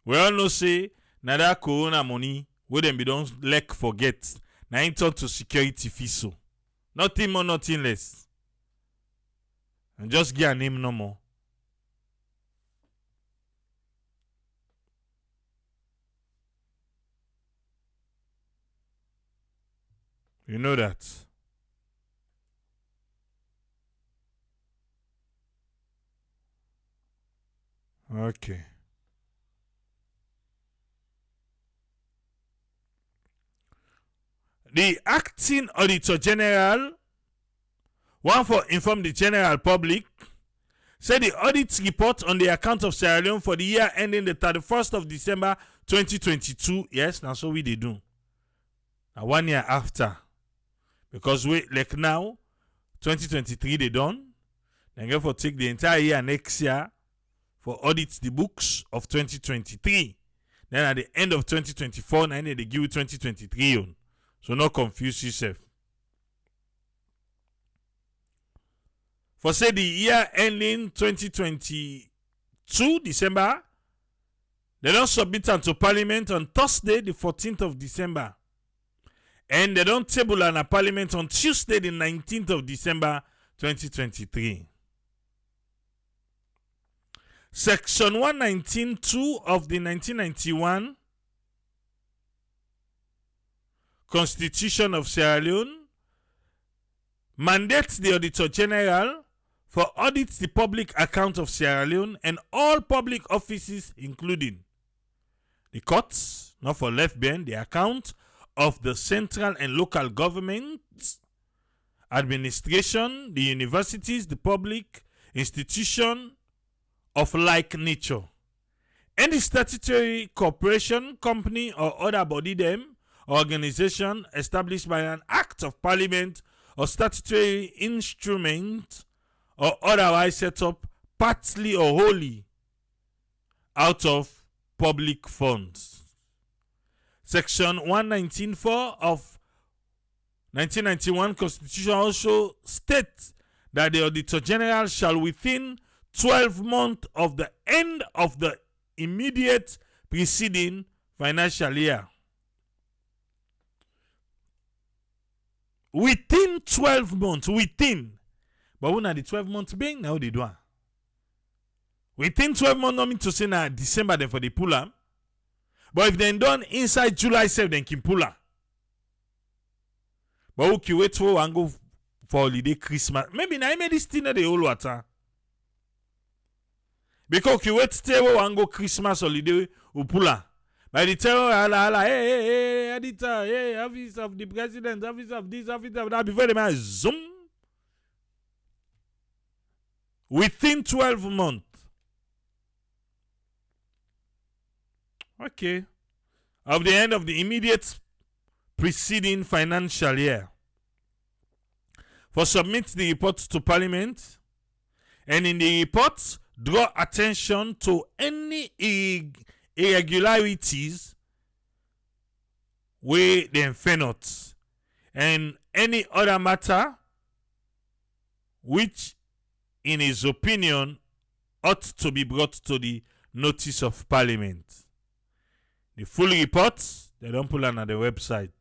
We all know say na that corona money we them be don't like forget. Na in turn to security fee so. Nothing more, nothing less. And just get a name no more. You know that. Okay. The acting Auditor General, one for inform the general public, said the audit report on the account of Sierra Leone for the year ending the 31st of December 2022. Yes, now so we they do. Now 1 year after. Because we like now, 2023 they done. Then go for take the entire year next year for audit the books of 2023. Then at the end of 2024, then they give you 2023 on. So not confuse yourself. For say the year ending 2022 December, they don't submit them to Parliament on Thursday, the 14th of December. And they don't table on a Parliament on Tuesday, the 19th of December 2023. Section 119.2 of the 1991 Constitution of Sierra Leone mandates the Auditor General for audit the public account of Sierra Leone and all public offices, including the courts, not for left behind, the account of the central and local governments, administration, the universities, the public institution of like nature. Any statutory corporation, company, or other body them, organization established by an act of parliament or statutory instrument or otherwise set up partly or wholly out of public funds. Section 119.4 of 1991 Constitution also states that the Auditor General shall within 12 months of the end of the immediate preceding financial year. Within 12 months, within. But when are the 12 months being? Now they do. Within 12 months, not mean to say na December then for the puller. But if they done inside July 7, then can pull her. But okay, wait for and go for holiday Christmas. Maybe now I made this thing the whole water. Because okay, wait stay and go Christmas holiday or pull her. By the time, hey, editor, hey, office of the president, office of this, office of that, before the man zoom. Within 12 months. Okay. Of the end of the immediate preceding financial year. For submit the report to Parliament, and in the report, draw attention to any irregularities where they fail not, and any other matter which, in his opinion, ought to be brought to the notice of Parliament. The full report, they don't put it on the website.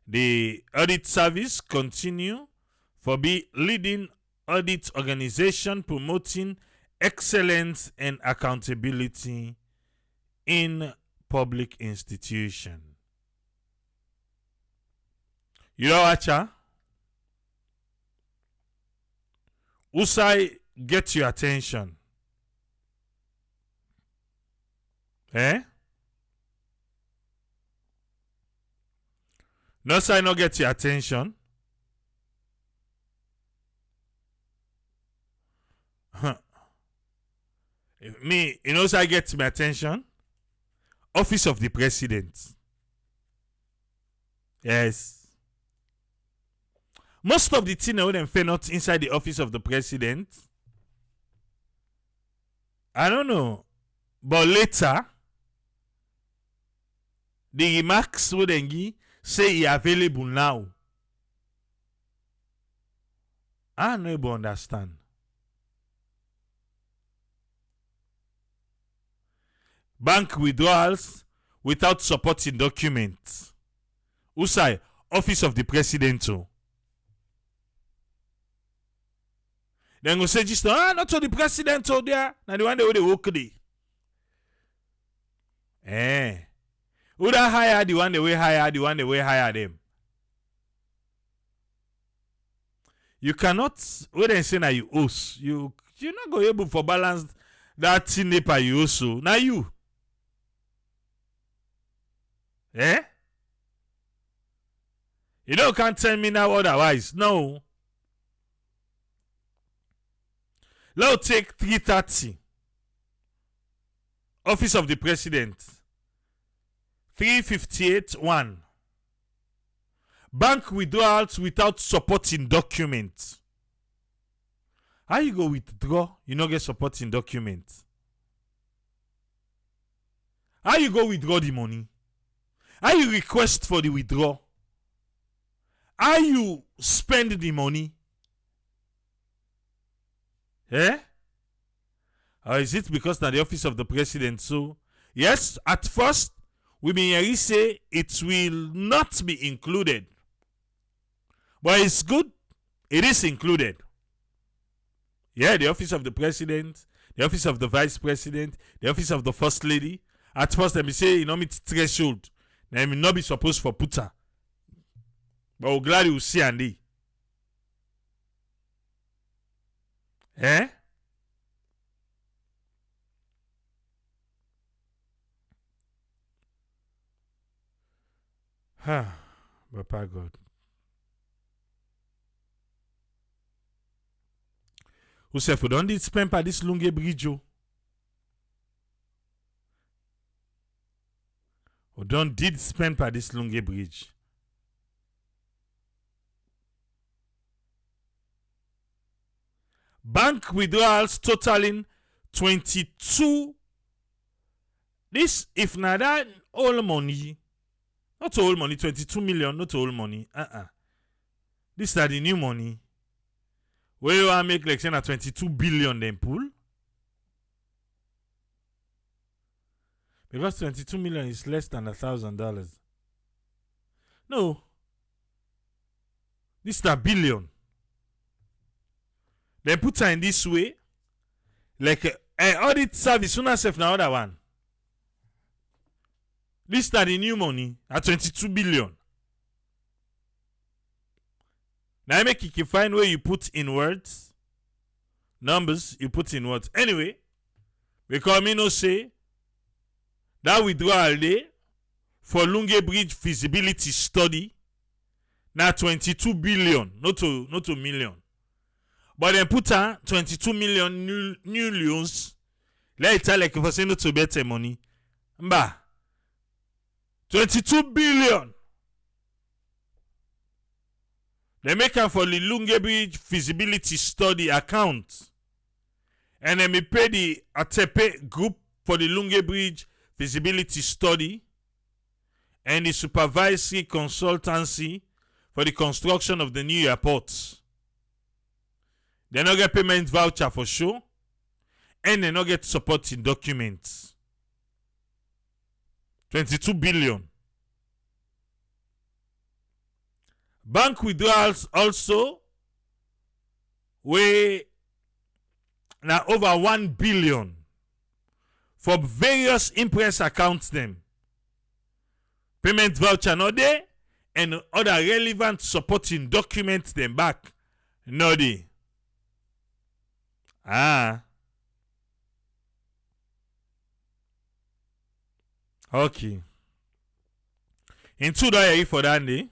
The audit service continue for be leading audit organization promoting excellence and accountability in public institution. You know what, Usai get your attention? Eh? No, sir, not get your attention. Me, you know, sir, get my attention. Office of the President. Yes. Most of the things that them fail not inside the office of the President. I don't know. But later, the remarks would say he available now. I don't able understand. Bank withdrawals without supporting documents. Usai, office of the President too. Then go say just not to the President out there. Now the one that they work there. Who that hire the one they will hire, the one they will hire them. You cannot, when they say now you host, you're not going able for balance that thing they pay you also. Now you. You know, can't tell me now otherwise. No. Let's take 330. Office of the President. 358-1. Bank withdrawals without supporting documents. How you go withdraw? You not get supporting documents. How you go withdraw the money? How you request for the withdrawal? How you spend the money? Or is it because now the office of the President? So, yes, at first, we may say it will not be included. But it's good. It is included. Yeah, the office of the President, the office of the Vice President, the office of the First Lady. At first, let me say, you know, meet threshold. They may not be supposed for putter. But we're glad you see Andy. Papa God. Who said, we don't need spend by this Lunge Bridge? We don't did spend by this Lunge Bridge. Bank withdrawals totaling 22. This, if not that all money, not all money, 22 million, not all money. This is the new money. Where you want to make like 22 billion then pool. Because 22 million is less than $1,000. No. This is a billion. They put her in this way. Like an audit service, soon as now other one. This is the new money at 22 billion. Now I make you can find where you put in words. Numbers, you put in words. Anyway, because me no say That withdrawal dey for Lunge Bridge feasibility study na 22 billion, not to million. But then put 22 million new loans. Later, like if I say not to better money. Mba. 22 billion. They make am for the Lunge Bridge feasibility study account. And then me pay the Atepe group for the Lunge Bridge feasibility study and the supervisory consultancy for the construction of the new airport. They no get payment voucher for sure, and they no get supporting documents. 22 billion. Bank withdrawals also weigh now over 1 billion for various Impress accounts them. Payment voucher no dey, and other relevant supporting documents them back no dey. Okay. In $2 for that day,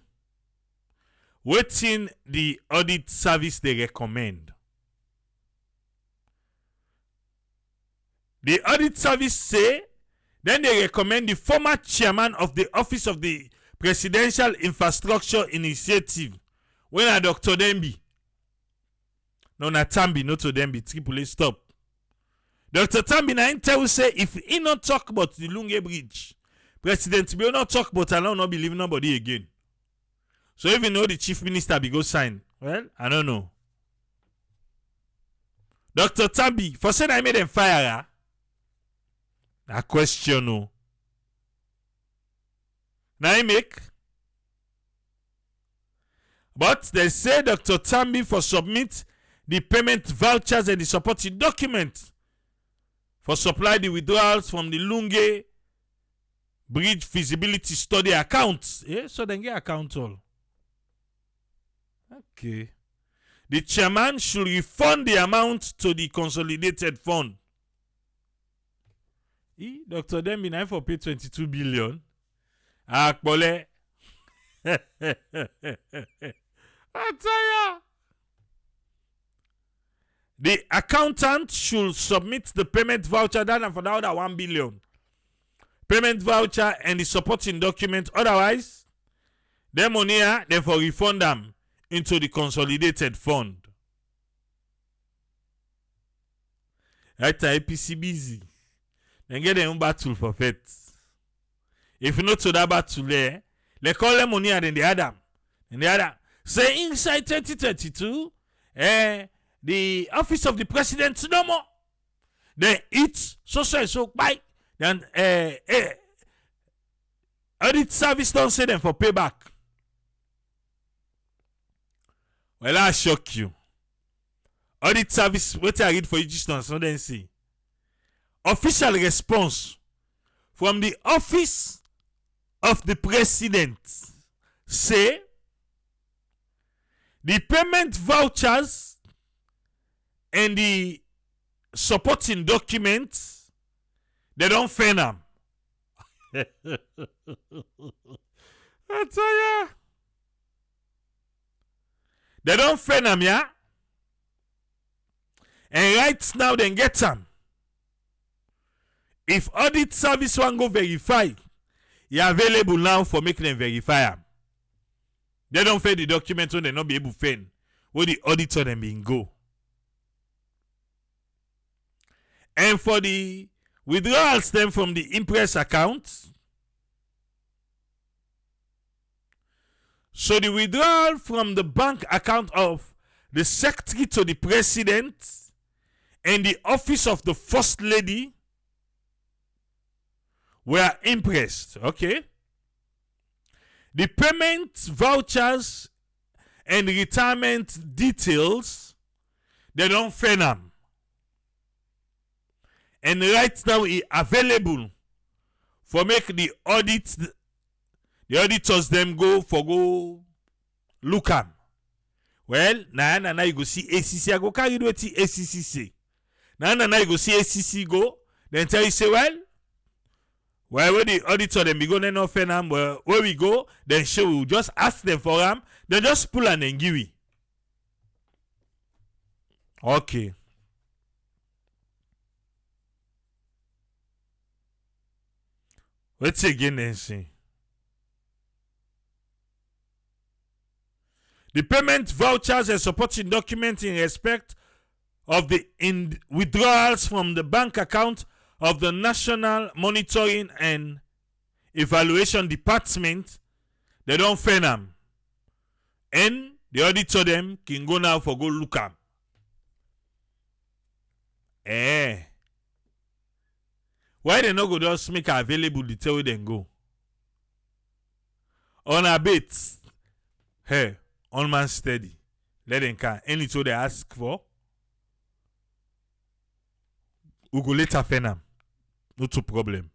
wetin the audit service they recommend. The audit service say, then they recommend the former chairman of the Office of the Presidential Infrastructure Initiative, when a Dr. Dembi. No, na Tambi, not to Dembi. Triple A, stop. Dr. Tambi na tell say if he not talk about the Lunge Bridge, President will not talk about and not believe nobody again. So even though the chief minister be go sign, well, I don't know. Dr. Tambi, for saying I made them fire, a question no. Now I make. But they say Dr. Tambi for submit the payment vouchers and the supporting document for supply the withdrawals from the Lunge Bridge feasibility study accounts. Yeah, so then get account all. Okay. The chairman should refund the amount to the consolidated fund. Dr. Dembi now for pay 22 billion. Akbole. I tell ya. The accountant should submit the payment voucher down for the other 1 billion. Payment voucher and the supporting document. Otherwise, the money they for refund them into the consolidated fund. Right, APC busy. Then get their own battle for faith. If you not to that battle there, they call them money and then they add them. And they add them. Say inside 2022, the office of the president no more. Then it so buy. Then audit service don't say them for payback. Well, I shock you. Audit service, what I read for you just now, so then see. Official response from the office of the president say the payment vouchers and the supporting documents, they don't fail them. I tell ya. They don't fail them, yeah? And right now, they get them. If audit service one go verify, you're available now for making them verify them. They don't fail the document when they not be able to fail. Where the auditor them being go. And for the withdrawals them from the Impress account. So the withdrawal from the bank account of the secretary to the president and the office of the first lady were impressed. Okay. The payment vouchers and retirement details, they don't fail them. And right now it's available for make the audit, the auditors them go look am. Well, now you go see ACC. I go carry what the ACC say. Now you go see ACC go. Then tell you say, well, Where the auditor then be going no fenam where we go, then she will just ask them for them, then just pull and then give it. Okay. Let's again then see. The payment vouchers and supporting documents in respect of the withdrawals from the bank account of the National Monitoring and Evaluation Department, they don't find them. And the auditor them can go now for go look them. Why they not go just make available the tell them go? On a bit, hey, on man steady. Let them can. Anything they ask for, we go later find them. No two problem.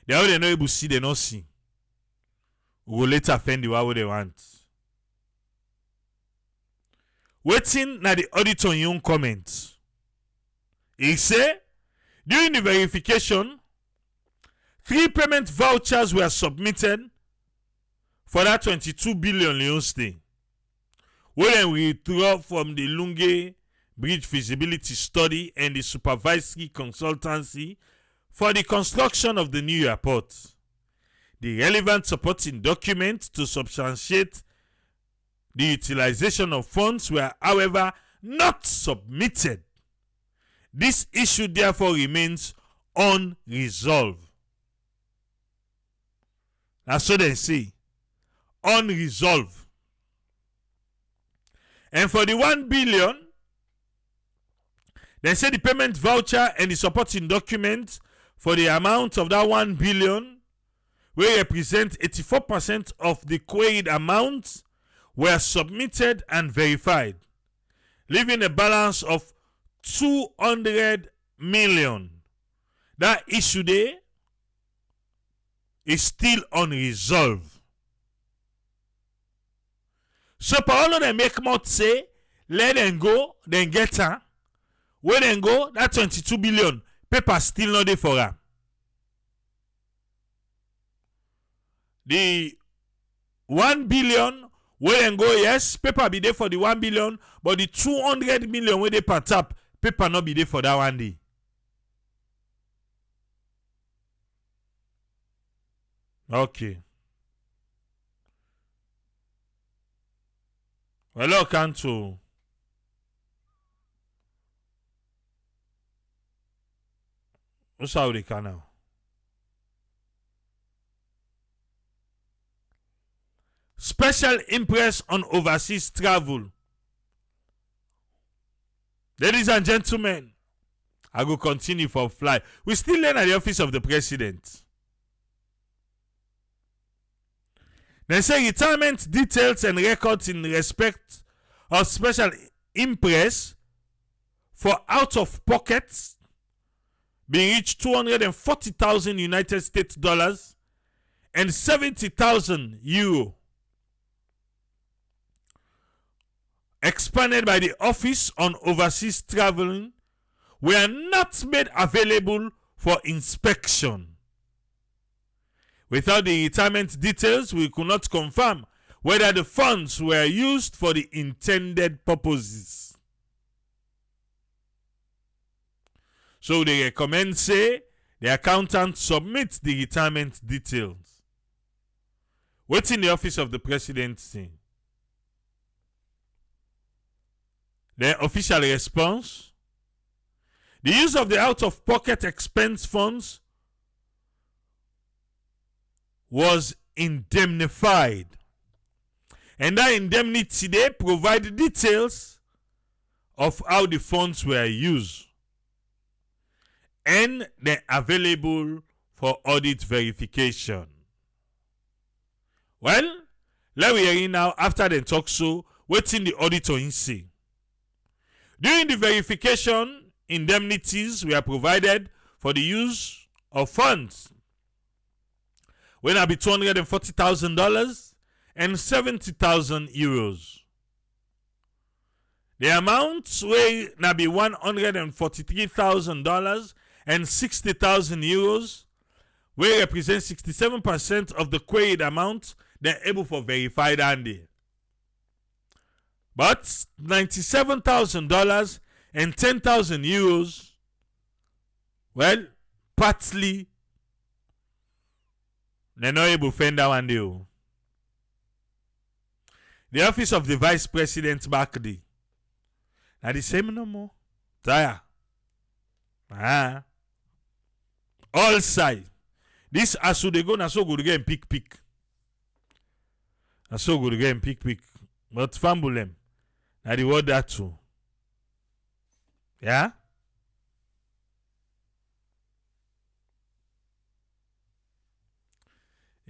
They are not able to see, they not see. We go later find the what they want. Waiting na the auditor young comment. He say, during the verification, 3 payment vouchers were submitted for that 22 billion Leone stay. When we withdraw from the Lunge Bridge feasibility study and the supervisory consultancy for the construction of the new airport. The relevant supporting documents to substantiate the utilization of funds were, however, not submitted. This issue therefore remains unresolved. That's what they say. Unresolved. And for the 1 billion, they say the payment voucher and the supporting document for the amount of that 1 billion will represent 84% of the queried amounts were submitted and verified, leaving a balance of 200 million. That issue there is still unresolved. So Paolo they make mouth say, let them go, then get her. Where then go, that 22 billion, paper still not there for her. The 1 billion, where then go, yes, paper be there for the 1 billion, but the 200 million where they per tap, paper not be there for that one day. Okay. Well, I can't to. What's how they can now? Special impress on overseas travel. Ladies and gentlemen, I will continue for fly. We still learn at the office of the president. They say retirement details and records in respect of special impress for out of pockets being reached 240,000 United States dollars and 70,000 euro. Expanded by the Office on Overseas Traveling were not made available for inspection. Without the retirement details, we could not confirm whether the funds were used for the intended purposes. So they recommend say the accountant submit the retirement details. What's in the office of the presidency? The official response: the use of the out-of-pocket expense funds was indemnified, and that indemnity they provide details of how the funds were used, and they're available for audit verification. Well, let me hear you now after the talk so waiting the auditor in say. During the verification, indemnities were provided for the use of funds when it be $240,000 and 70,000 euros. The amounts will now be $143,000 and 60,000 euros, which represents 67% of the queried amount they're able for verified Andy. But $97,000 and 10,000 euros, well, partly they're not able to fend that one deal. The office of the vice president back there. Now the same no more. Tire. All side. This as they go, na so good again pick. Na so good again pick. But fumble them. Now the word that too. Yeah?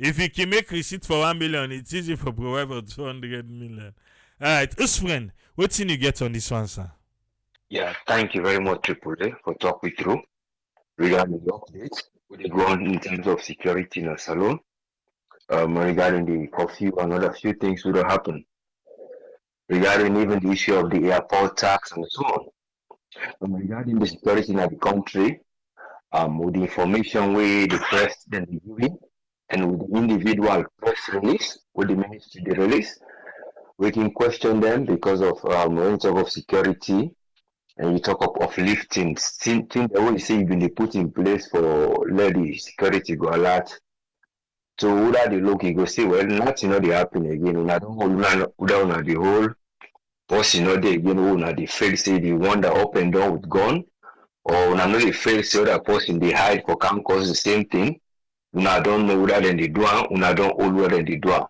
If you can make receipt for 1 million, it's easy for provide for 200 million. Alright, Usfriend, what thing you get on this one, sir? Yeah, thank you very much, Triple A, for talking through regarding the updates with the ground in terms of security in a salon. Regarding the curfew and other few things would have happened. Regarding even the issue of the airport tax and so on. Regarding the security in the country, with the information we the press then giving, and with the individual press release, with the ministry the release, we can question them because of when you talk of security and you talk of uplifting, things that we see been put in place for let the security go alert. So whether they look, you go say, well, nothing not happen again. I don't hold down the whole person not there again, who not the fail say the one that up and down with gun, or not the fail say other person they hide for can cause the same thing. Una don't know whether than they do, una don't hold whether they do.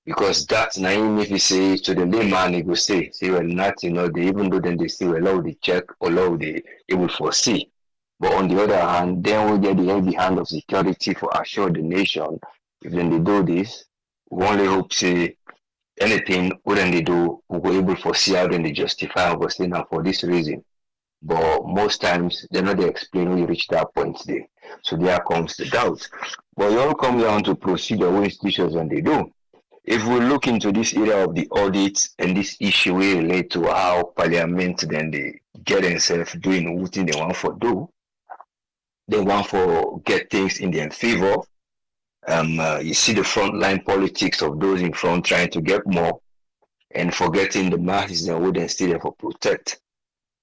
Because that's not even if you say to the layman, he go say, well, nothing, even though then they say, well, allow the check, allow the able foresee. But on the other hand, then we get the heavy hand of security for assure the nation. If then they do this, we only hope say anything when they do, we go able to foresee how then they justify and go say now for this reason. But most times they're not they explain when you reach that point there. So there comes the doubt. But it all comes down to procedure what institutions and they do. If we look into this area of the audit and this issue will relate to how Parliament then they get themselves doing what they want for do, they want for get things in their favor. You see the frontline politics of those in front trying to get more and forgetting the masses and what they still there for protect.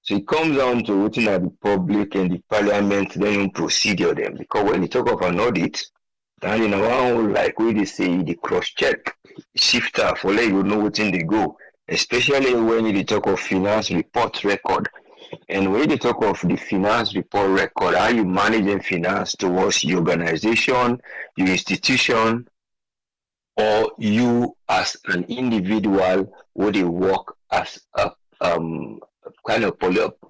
So it comes down to looking at the public and the Parliament then procedure them, because when you talk of an audit, then in one like we they say the cross check shifter for let you know what's in the go, especially when you talk of finance report record. And when you talk of the finance report record, how you managing finance towards your organization, your institution, or you as an individual, would you work as a kind of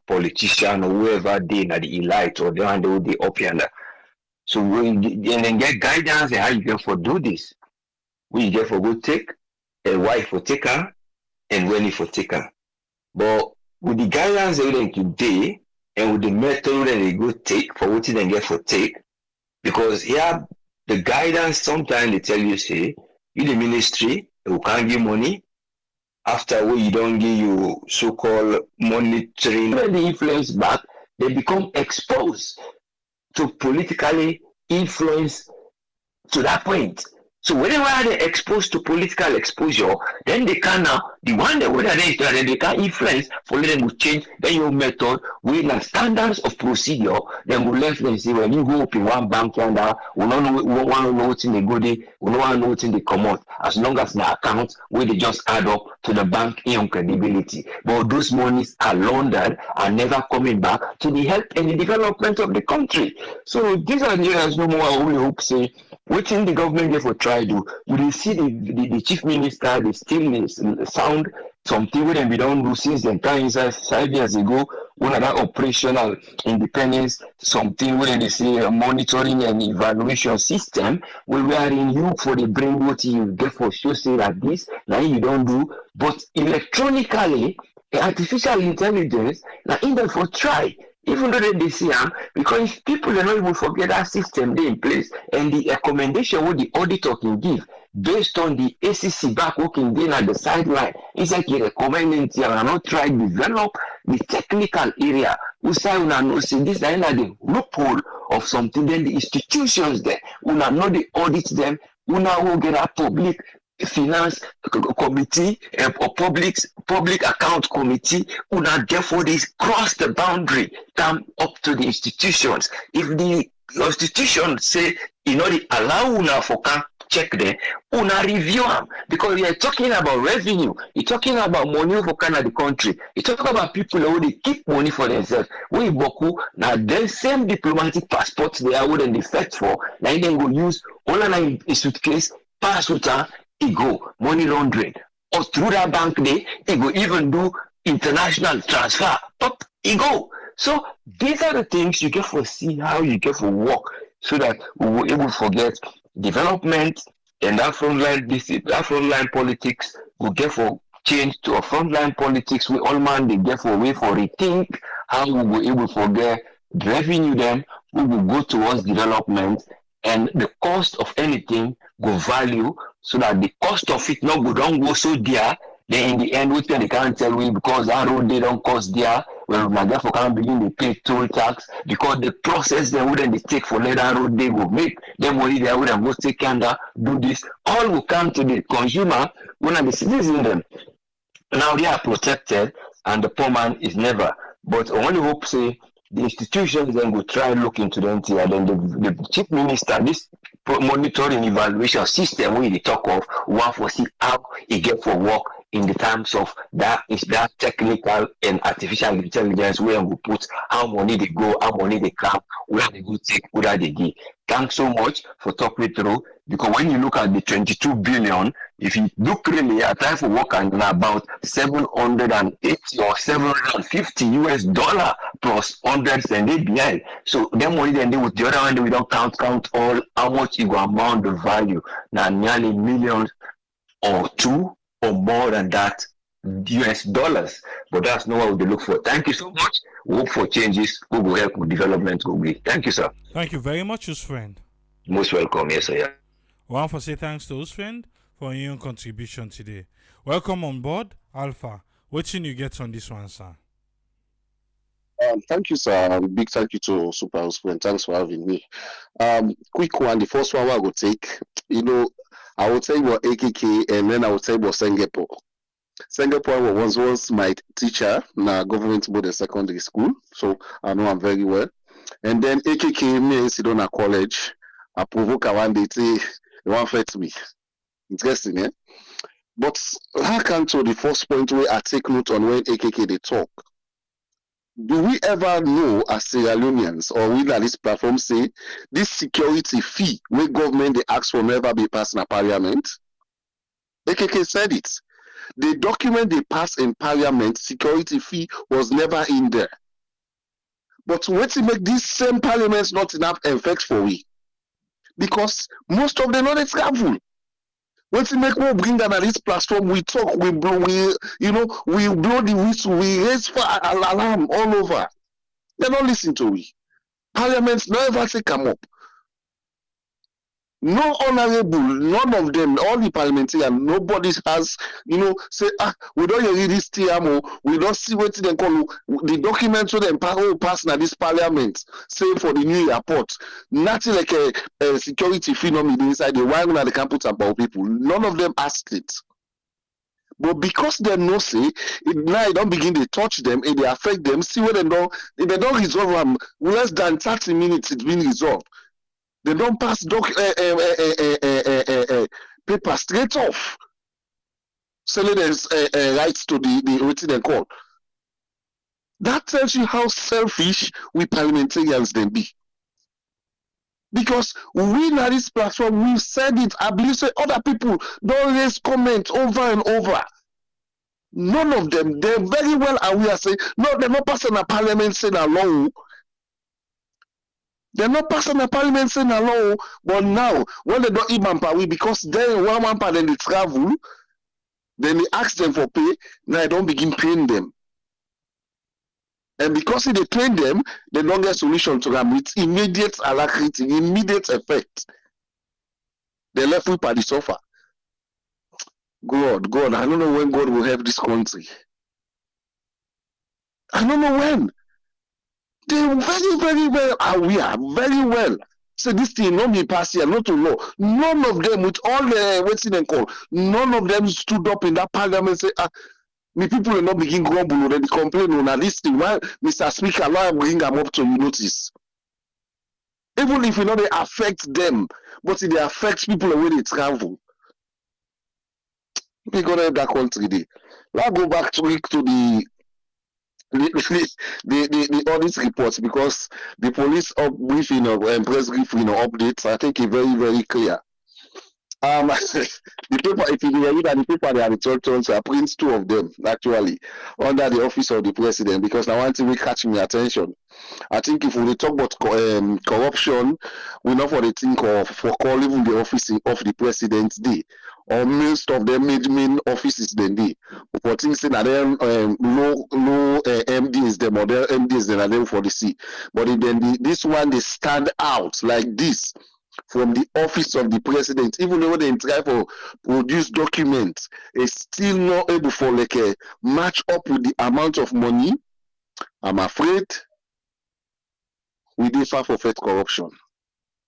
politician or whoever they in the elite or the up yonder. So when then get guidance and how you get for do this. We get for go take a wife for take her and when you for take her. But with the guidance they then today and with the method that they go take for what they get for take, because here the guidance sometimes they tell you say you the ministry who can't give money. After what you don't give you so-called monitoring, when they influence back, they become exposed to politically influence to that point. So whenever they're exposed to political exposure, then they can now, the one that whether they can influence for them to change then your method with the standards of procedure, then we let them say when you go up in one bank yonder, we don't want to know what's in the go there, we don't want to know what's in the come out, as long as the accounts where they just add up to the bank in credibility. But those monies are laundered and never coming back to the help and the development of the country. So these are the areas no more I only hope say waiting the government there for try to. We see the chief minister, the still sound something with them we don't do since the time 5 years ago, one of that operational independence, something where they say a monitoring and evaluation system, where we are in you for the brain what you get for sure say like this, now you don't do, but electronically, artificial intelligence, now in them for try. Even though they see because people are not even forget that system they in place and the recommendation what the auditor can give based on the ACC back working then at the sideline, it's like he recommending and not try to develop the technical area we say una know say this na the loophole of something. Then the institutions there, una know they audit them. Una will get a public finance committee or public account committee. Una therefore they cross the boundary come up to the institutions. If the institution say you know they allow una for can check there, una review them because we are talking about revenue. You're talking about money for Canada country. You talk about people who they keep money for themselves. We boku now the same diplomatic passports they are wouldn't they fetch for. Now then go use all a suitcase, pass with go money laundering. Or through that bank day, it go even do international transfer. Up go. So these are the things you get for see how you get for work so that we will able to forget development and that frontline politics will get for change to a frontline politics. We all man they get for way for rethink how we will able to forget revenue them, we will go towards development and the cost of anything go value so that the cost of it not go don't go so dear. Then in the end, we they can't tell we because our road they don't cost there. Well, my therefore can't begin to pay toll tax because the process they wouldn't they take for that road they will make them money they wouldn't go take Canada do this. All will come to the consumer when the citizen them. Now they are protected and the poor man is never. But I only hope say the institutions then will try look into them here. Then the chief minister, this monitoring evaluation system we talk of, one for see how it get for work in the terms of that is that technical and artificial intelligence where we put how money they go, how money they come, where they go take, where they give. Thanks so much for talking through because when you look at the 22 billion, if you look really at time for work and about 780 or 750 US dollar plus hundreds and they behind. So them money then they with the other one we don't count all how much it will amount the value. Now nearly millions or two or more than that US dollars. But that's not what we look for. Thank you so much. We hope for changes. We will help with development. Thank you, sir. Thank you very much, his friend. Most welcome, yes, sir. Yeah. One for say thanks to his friend for your contribution today. Welcome on board, Alpha. What can you get on this one, sir? Thank you, sir. Big thank you to Super Husband. Thanks for having me. Quick one. The first one I will take, I will tell you about AKK and then I will tell you about Sengepo. Sengepo was once my teacher in a government model secondary school, so I know him very well. And then AKK me in Sidona College. I provoke one day say they want to me. Interesting, eh? But how come to the first point where I take note on when AKK they talk? Do we ever know as Sierra Leoneans or we at this platform say this security fee where government they ask for never be passed in a parliament? AKK said it. The document they passed in parliament, security fee was never in there. But what to make this same parliament not enough effect for we? Because most of them not travel. When to make more bring them at this platform, we talk, we blow, we blow the whistle, we raise fire alarm all over. They don't listen to we. Parliament never take come up. No honorable, none of them, all the parliamentarians, nobody has, say, we don't hear this TMO, we don't see what they call the documents to them pass now this parliament, say for the new airport. Nothing like a security phenomenon inside the why they can put about people. None of them asked it. But because they know say now it don't begin to touch them and they affect them, see what they don't resolve them less than 30 minutes it's been resolved. They don't pass paper straight off. Selling rights to the what they call. That tells you how selfish we parliamentarians then be. Because we at this platform, we've said it, I believe say other people don't raise comment over and over. None of them, they're very well aware say, no, they're not passing a parliament saying alone. They're not passing a parliament saying alone, but now when they don't eat manpower, because then one manpower then they travel, then they ask them for pay, now they don't begin paying them. And because they train them, they don't get solution to them with immediate alacrity, immediate effect. They left with the suffer. God, I don't know when God will help this country. I don't know when. they very well aware, very well. So this thing not be partial, not to law. None of them, with all the waiting and call, none of them stood up in that parliament and say, me people will not begin grumble already complain on this thing. Why, Mr. Speaker, why bring them up to you notice? Even if you know they affect them, but it affects people when they travel. We gonna have that country there. Let's go back to the audit reports, because the police briefing and press briefing updates, I think, is very clear. The paper, if you read the paper, they are returned to print 2 of them actually under the office of the president, because now one thing will catch my attention. I think if we talk about corruption, we know for the thing for call even the office of the president day, or most of them main offices then day. For things that them low MDs them, or their MDs then are them for the C. But then this one they stand out like this from the office of the president, even though they try to produce documents, is still not able for like a match up with the amount of money. I'm afraid we differ for fed corruption.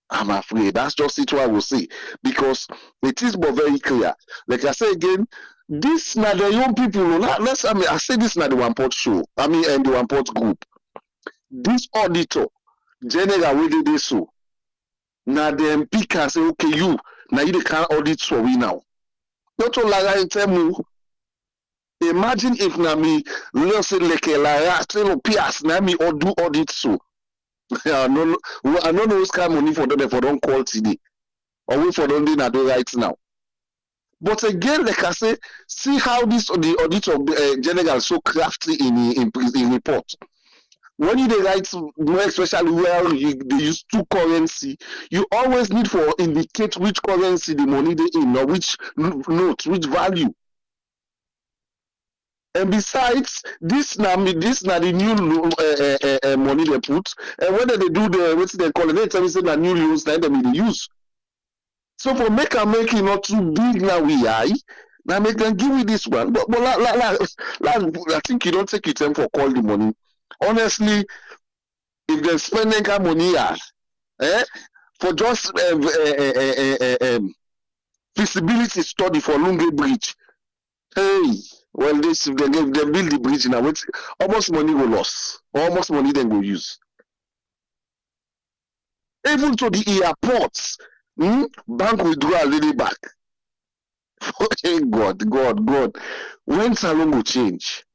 I'm afraid that's just it what I will say, because it is but very clear. Like I say again, this now the young people. I say this now the one port show. And the one port group. This auditor general we did this so. Now the MP can say, okay, you now you can't audit for we now. Not all like tell me. Imagine if na me let's say like a lara tell PS na me or do audit so. I don't know who's kind of money for them for don't call today. Or we for don't do that right now. But again, like I say, see how this the auditor general so crafty in report. When you write, more especially where they use 2 currency, you always need for indicate which currency the money they in, or which note, which value. And besides, this now the new money they put, and whether they do the what they call it, they tell me say the new loans that they use. So for make it not too big now we are. Now make them give me this one. But I think you don't take it time for call the money. Honestly, if they're spending that money for just feasibility study for Lunge Bridge, hey, well, this if they build the bridge now, almost money will loss, almost money then go use. Even to the airports, bank withdraw a little back. Hey, God, when Salon will change?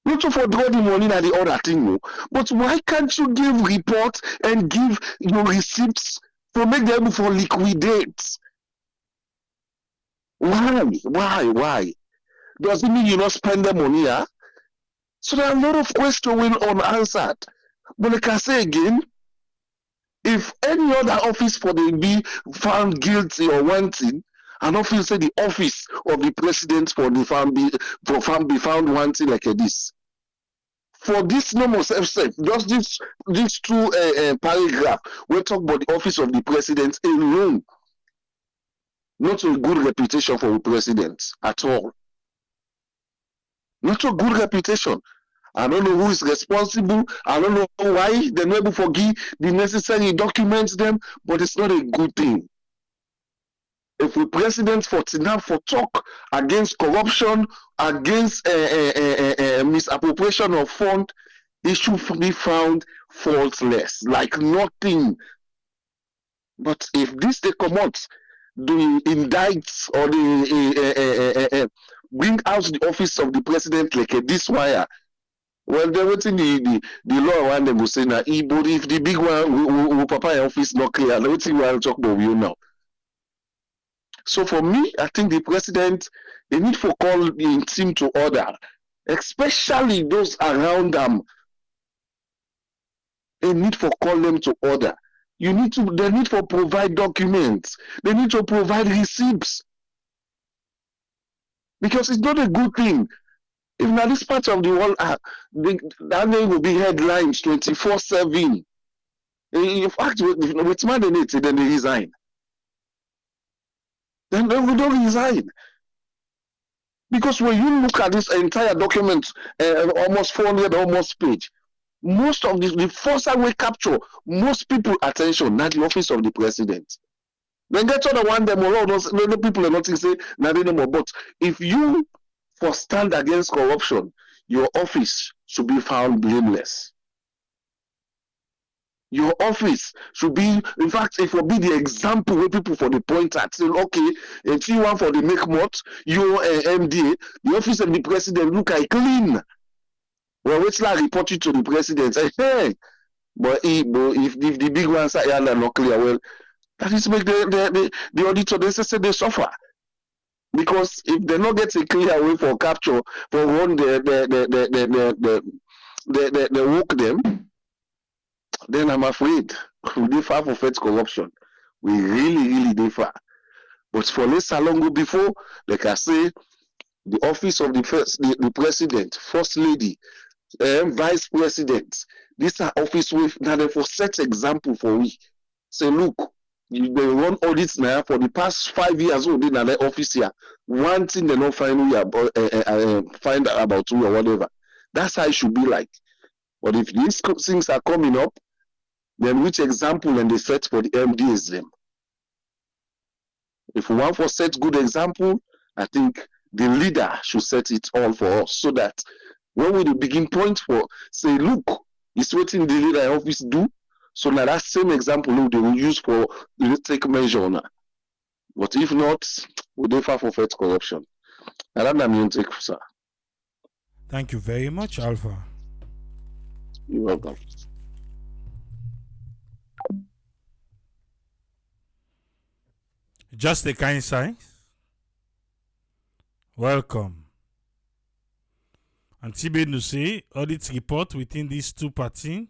Not to fordraw the money at the other thing, no. But why can't you give reports and give your receipts to make them for liquidate? Why? Does it mean you not spend the money, huh? So there are a lot of questions unanswered. But like I say again, if any other office for the be found guilty or wanting, an office say the office of the president for the farm be found wanting like this. For this normal just this 2 paragraph, we talk about the office of the president alone. Not a good reputation for the president at all. Not a good reputation. I don't know who is responsible. I don't know why they never forgive the necessary documents them, but it's not a good thing. If the president for talk against corruption, against misappropriation of fund, it should be found faultless, like nothing. But if this they come out, they indict or they bring out the office of the president like this wire, well, they're waiting the law one they will say now, but if the big one will papa office not clear, they're waiting while talk about you now. So for me, I think the president, they need to call the team to order, especially those around them. They need to call them to order. They need to provide documents. They need to provide receipts. Because it's not a good thing. If now this part of the world, that name will be headlines 24/7. In fact, with man in it, then they resign. Then we don't resign. Because when you look at this entire document, almost 400 almost page, most of the first way capture most people attention, not the office of the president. Then get other one them all those the people are not say nothing anymore. But if you for stand against corruption, your office should be found blameless. Your office should be, in fact, it will be the example where people for the point at saying, okay, if you want for the make month, your MD, the office of the president look like clean. Well, wait till I report you to the president. Say, hey, but if the big ones are not clear, well, that is make the auditor they say they suffer. Because if they not get a clear way for capture, for run the work them, then I'm afraid we differ for fight corruption. We really differ. But for less long ago before, like I say, the office of the president, first lady, vice president, these are office with now for set example for we. Say, look, they run audits now for the past 5 years old in an office here. One thing they don't find find about you or whatever. That's how it should be like. But if these things are coming up, then which example and they set for the MD is them? If we want to set good example, I think the leader should set it all for us so that when we begin point for say, look, it's what the leader office do. So now that same example they will use for take measure on. But if not, we do far for fight corruption. And that's my take, sir. Thank you very much, Alpha. You're welcome. Just a kind size. Welcome. And Tibet say audit report within these two parties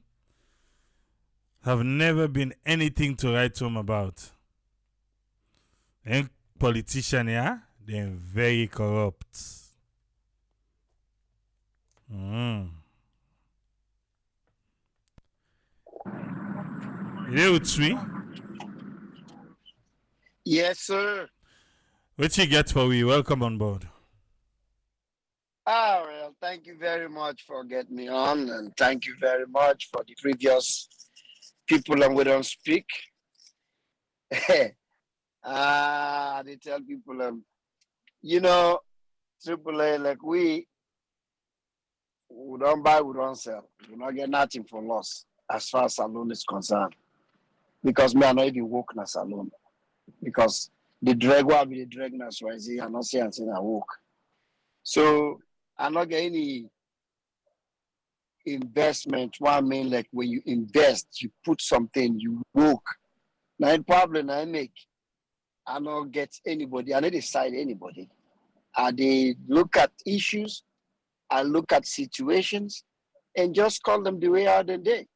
have never been anything to write home about. And politicians here, they're very corrupt. Yes, sir. What you get for we? Welcome on board. Well, thank you very much for getting me on, and thank you very much for the previous people and we don't speak. They tell people, AAA, like we don't buy, we don't sell. We don't get nothing for loss as far as saloon is concerned. Because me, I not even work in a saloon. Because the drag will be the drag now, so I see, I not see and I work. So I not get any investment. What I mean, like when you invest, you put something, you work. Now the problem I make, I don't get anybody, I don't decide anybody. They look at issues, I look at situations, and just call them the way out the day.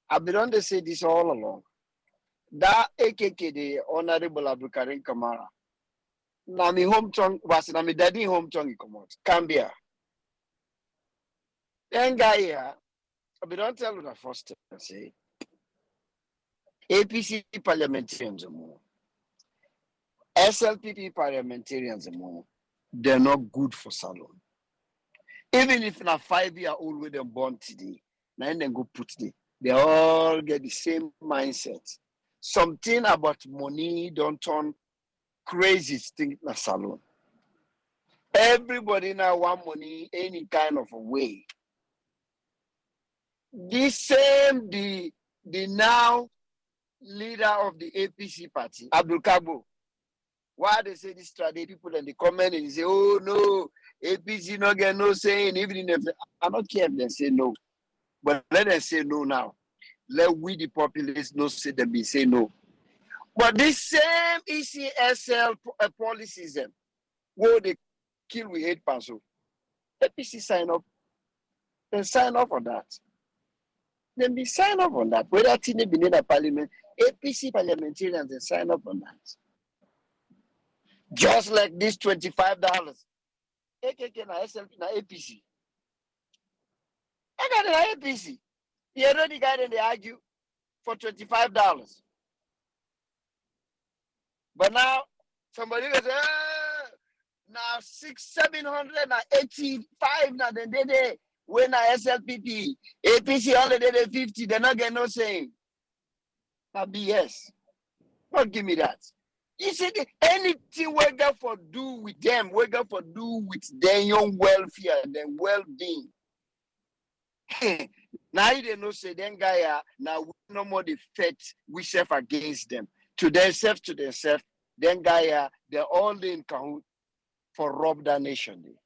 I've been on to say this all along. That AKK, the Honorable Abdulkarim Kamara, na mi hometown was na mi daddy hometown comot Cambia. Then guy here, I don't tell you the first thing. Say APC parliamentarians more, SLPP parliamentarians more. They're not good for salon. Even if na 5-year-old with them born today, now then go put they all get the same mindset. Something about money don't turn crazy thing in a salon. Everybody now want money any kind of a way. The same the now leader of the APC party, Abdul Kabo. Why they say this strategy people and they comment and they say, oh no, APC not get no saying, even if I don't care if they say no. But let them say no now. Let we the populace know say them be say no. But this same ECSL policies them, where they kill we hate Panso. APC sign up. Then sign up on that. Then be sign up on that. Whether Tine be in the parliament, APC parliamentarians they sign up on that. Just like this $25. AKK na SLP na APC. I got an APC. You already got in they argue for $25. But now somebody will say, now 785 now then they when I SLPP, APC only did 50, they're not getting no saying. But BS. Not give me that. You see, anything we got for do with them, we got for do with their young welfare, their well-being. Now they know say them guy now we no more the fight we self against them. To themselves, them guy they're all in cahoot for rob that nation.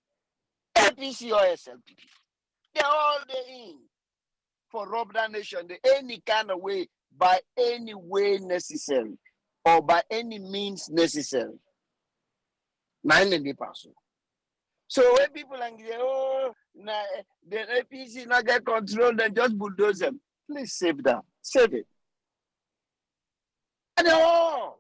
APC or SLP. They're all in for rob that nation. Any kind of way, by any way necessary, or by any means necessary. 9 person. So when people are say, oh, nah, the APC not get control, then just bulldoze them. Please save that. Save it. And they all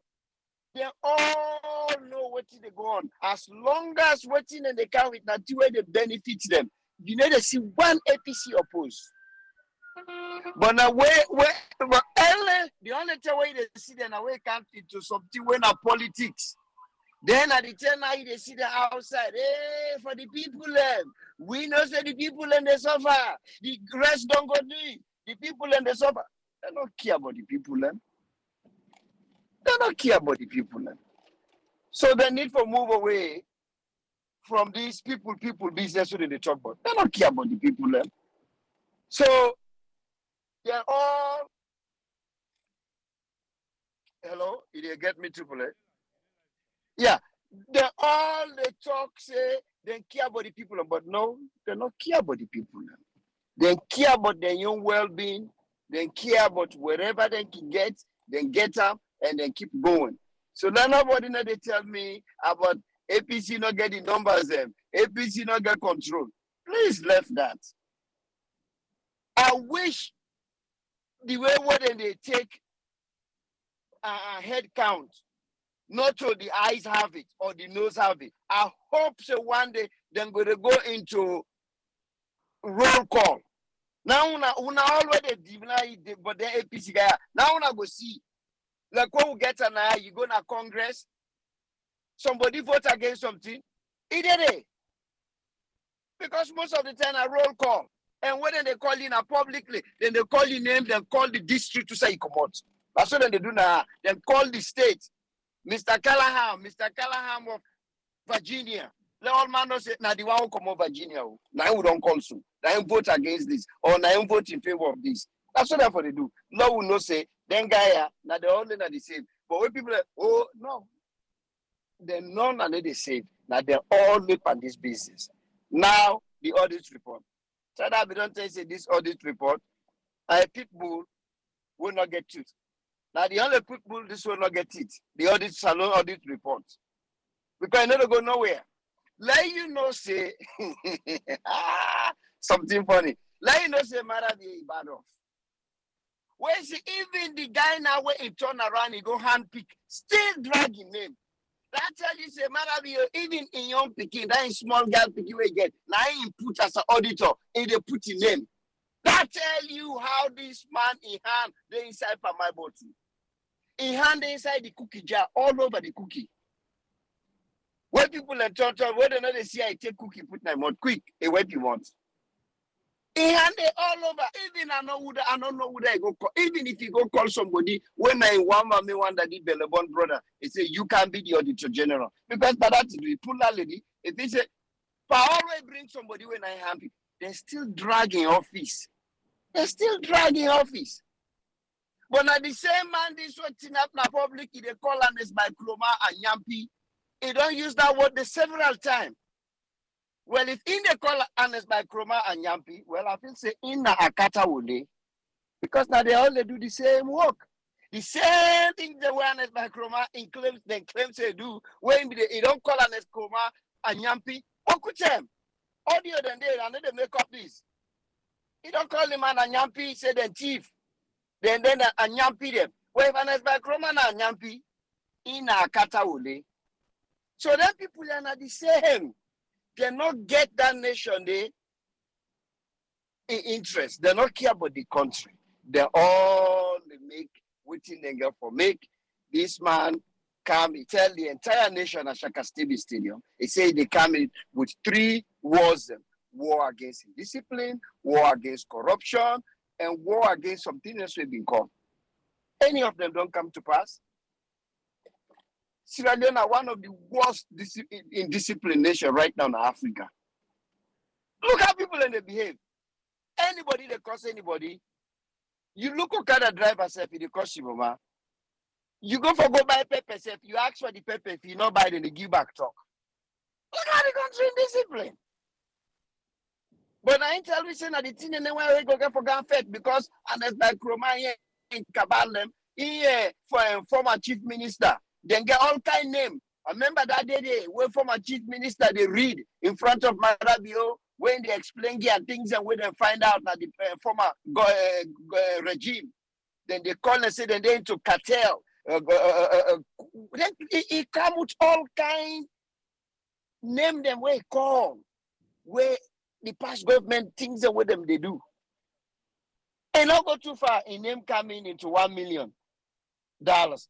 know what they go on. As long as waiting and they can with that way they benefit them. You know they see one APC oppose. But now the only way they see them away come into something when politics. Then at the time now they see the outside. Hey, for the people we know say the people and they suffer. The rest don't go do it. The people and they suffer. They don't care about the people They don't care about the people So they need to move away from these people business that they talk about. They don't care about the people So they're all hello, you get me triple A? Yeah, they all they talk say they care about the people, but no, they don't care about the people. They care about their own well-being. They care about wherever they can get, then get up and then keep going. So now nobody now they tell me about APC not getting numbers them, APC not get control. Please left that. I wish the way what they take head count. Not so the eyes have it or the nose have it. I hope so one day they're going to go into roll call. Now, una already deny it, but the APC guy. Now, una go see. Like when we get an eye, you go to Congress, somebody vote against something. He did it. Because most of the time, I roll call. And when they call in publicly, then they call your name, then call the district to say you come out. That's what they do now. Then call the state. Mr. Callahan of Virginia. The old man knows say, now the one who come of Virginia. Now we don't call soon. Now you vote against this. Or now you vote in favor of this. That's what they do. No one knows say, then guy, now they all are the same. But when people are, oh, no. They're none and they same. Now they're all live on this business. Now, the audit report. So that we don't say this audit report, a pit bull will not get it. Now, the only people this will not get it. The audit salon audit report. Because I never go nowhere. Let you know, say, something funny. Let you know, say, Marabi Ibadan. Where see, even the guy now, when he turn around, he go hand pick, still dragging name. That tell you, say, Marabi, even in young picking, that is small girl picking we get. Now, he put as an auditor, he they put in name. That tell you how this man in hand, they inside for my bottle. In hand inside the cookie jar, all over the cookie. When people are talking, whether or not they see I take cookie, put my mouth quick, a what you want. In hand they all over. Even I don't know who I go call. Even if you go call somebody, when I want me one that did Bellebon brother, he say you can be the auditor general. Because by that we pull that lady. If they say, I always bring somebody when I'm happy, they're still dragging office. They're still dragging office. But now the same man this what's up na public, they call on this by Cloma and Yampi. He don't use that word several times. Well, if in the call honest by Chroma and Yampi, well, I feel say in na Akata Wole. Because now they all do the same work. The same thing they were honest by Chroma in claims they they do. When they don't call honest Chroma and Yampi, them. Audio than they and they make up this. He don't call him and Yampi, say the chief. Then and Yampi them. Well, if honest by Chroma and Yampi, in na Akata Wole. So then people are not the same. They not get that nation they in interest. They not care about the country. They all make waiting they get for make this man come, tell the entire nation at Shaka Stadium. He said they come in with 3 wars: war against indiscipline, war against corruption, and war against something else we've been called. Any of them don't come to pass. Sierra Leone are one of the worst indisciplined nations right now in Africa. Look how people in they behave. Anybody that cross anybody, you look at the driver self, they cross you, mama. You go buy pepper self, you ask for the pepper, if you not buy then they give back talk. Look how the country indisciplined. But I ain't tell me saying that the thing and then why we go get for gun fed because unless like Roma here in Kabal them, here for a former chief minister, then get all kind name. I remember that day when former chief minister they read in front of Marabio when they explain and things and when they find out that the former regime, then they call and say that they into cartel. Then he come with all kind name them where he call where the past government things that with them they do. And not go too far in them coming into $1 million.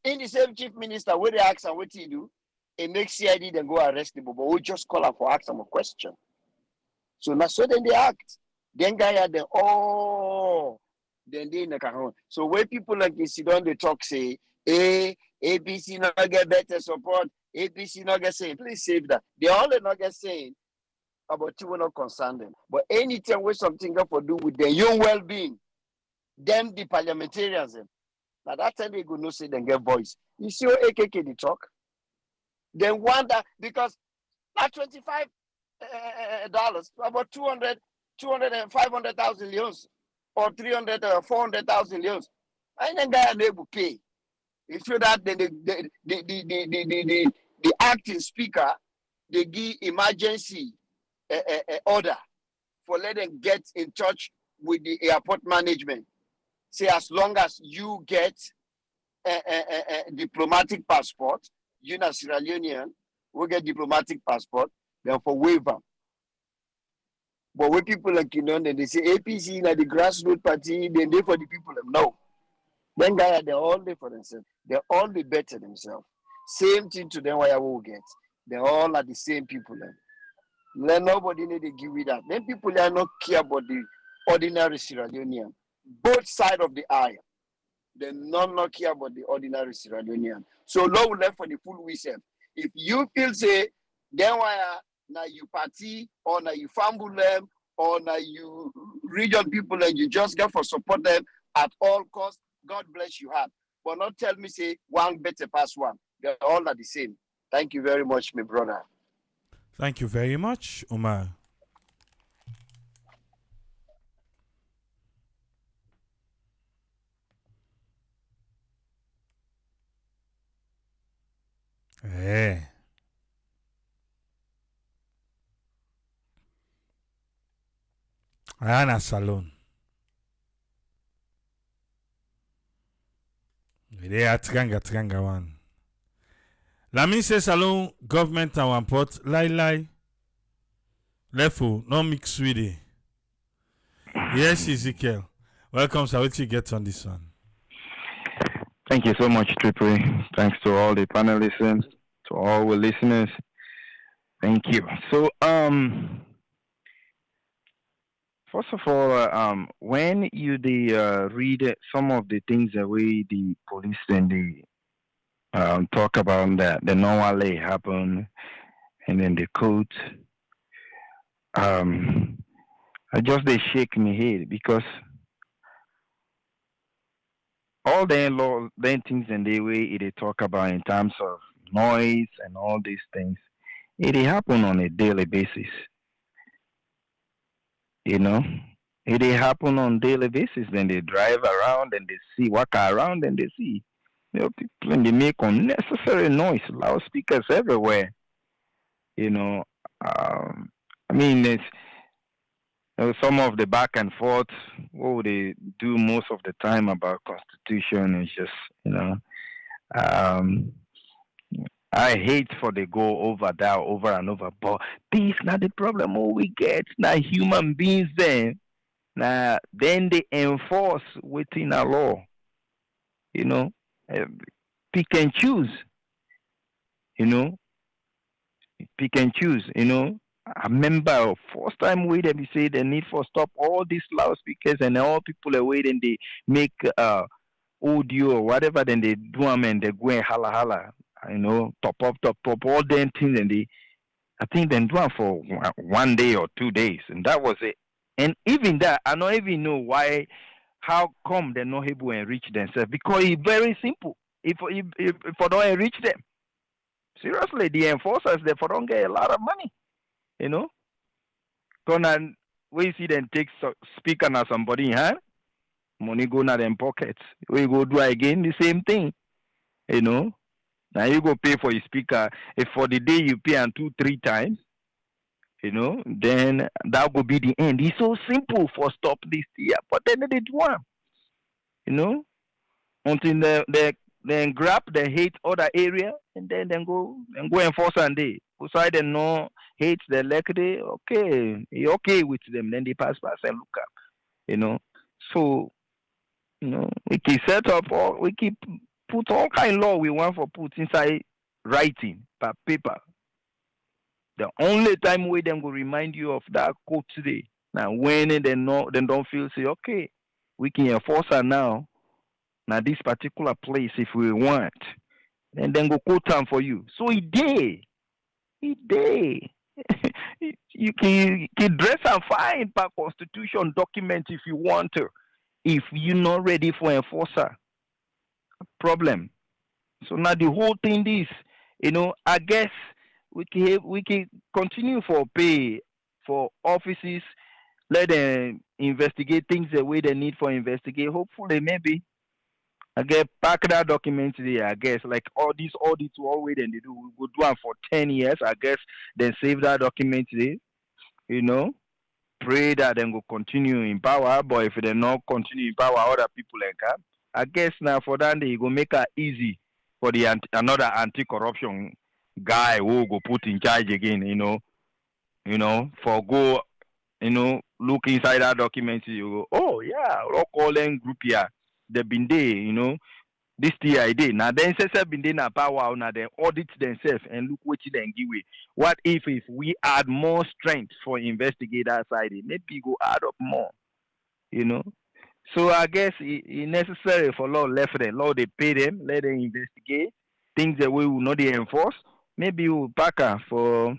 In the same chief minister, where they ask him what he do, it makes CID then go arrest him, but we just call him for ask him a question. So now so then they act. Then guy had the then they in the car. So when people like you sit down, they talk say, hey, APC not get better support, APC not get saying, please save that. They all not get saying about you will not concern them. But anytime with something got to do with their own well-being, them the parliamentarians them. Now that time they go no say them get voice. You see how AKK they talk? Then wonder because at $25 about 200 and 500,000 leons or 300 or 400,000 leons. I think guy unable to pay. If you that then the acting speaker they give emergency order for let them get in touch with the airport management. Say as long as you get a diplomatic passport, you know Sierra Leonean will get diplomatic passport, then for waiver. But when people like then they say APC na the grassroots party, then they for the people them. No. Then guy they all there for themselves. They all be better themselves. Same thing to them why I will get. They all are the same people then. Let nobody need to give you that. Then people are not care about the ordinary Sierra Leonean. Both sides of the aisle. They not care about the ordinary Sierra Leonean. So law will left for the full wisdom. If you feel say then why now you party or now you fumble them or now you region people and you just get for support them at all costs, God bless you have. But not tell me say one better pass one. They're all are the same. Thank you very much, my brother. Thank you very much, Omar. Eh. Ana Salon. They are Tranga one. Lamin says Salon government and one pot. Lie. Lefo, no mix with it. Yes, Ezekiel. Welcome, so what you get on this one? Thank you so much, Triple. Thanks to all the panelists and to all the listeners. Thank you. So, first of all, when you read some of the things the way the police and the talk about that the normally happen, and then the court, I just they shake me head because all the things and the way they talk about in terms of noise and all these things, it happen on a daily basis. You know, it happen on daily basis. Then they drive around and they see, walk around and they see, people and they make unnecessary noise, loudspeakers everywhere. You know, I mean, it's some of the back and forth. What they do most of the time about Constitution is just, I hate for they go over that over and over, but this is not the problem. All we get now human beings then. Now then they enforce within a law. Pick and choose. you know, pick and choose, you know. I remember first time we them say the need for stop all these loudspeakers and all people are waiting they make audio or whatever, then they do them and they go and holla holla, you know, top up all them things and they I think they do them for 1 day or 2 days and that was it. And even that I don't even know why how come they're not able to enrich themselves because it's very simple. If I don't enrich them, seriously, the enforcers they for don't get a lot of money, you know. Because we see them take speaker na somebody in hand, money go na them pockets. We go do again the same thing, you know. Now you go pay for your speaker. If for the day you pay and 2-3 times, you know, then that will be the end. It's so simple for stop this year, but then they do one, you know, until they then grab the hate other area and then go enforce and they beside them no hate the elected, okay, okay with them, then they pass and look up, you know. So, you know, we keep set up all we keep put all kind of law we want for put inside writing per paper. The only time we them go remind you of that quote today. Now when they don't feel say, okay, we can enforce her now. Now this particular place if we want. And then go quote time for you. So it day. You can dress and fine per constitution document if you want to. If you're not ready for enforcer, problem. So now the whole thing is, you know, I guess we can continue for pay for offices, let them investigate things the way they need for investigate. Hopefully, maybe I get pack that document there. I guess like all these audits, all way then they do. We go do them for 10 years. I guess then save that document there. You know, pray that then go continue in power. But if they not continue in power, other people like that. I guess now for that they go make it easy for the another anti-corruption guy who go put in charge again. You know, for go, you know, look inside that document. You go, oh yeah, rock all them group here. They been there, you know. This TID. Now then say been there na power now they audit themselves and look what they give away. What if we add more strength for investigate that side? Maybe go add up more, you know. So I guess it's necessary for law left there. Law they pay them, let them investigate things that we will not enforce. Maybe we'll pack her for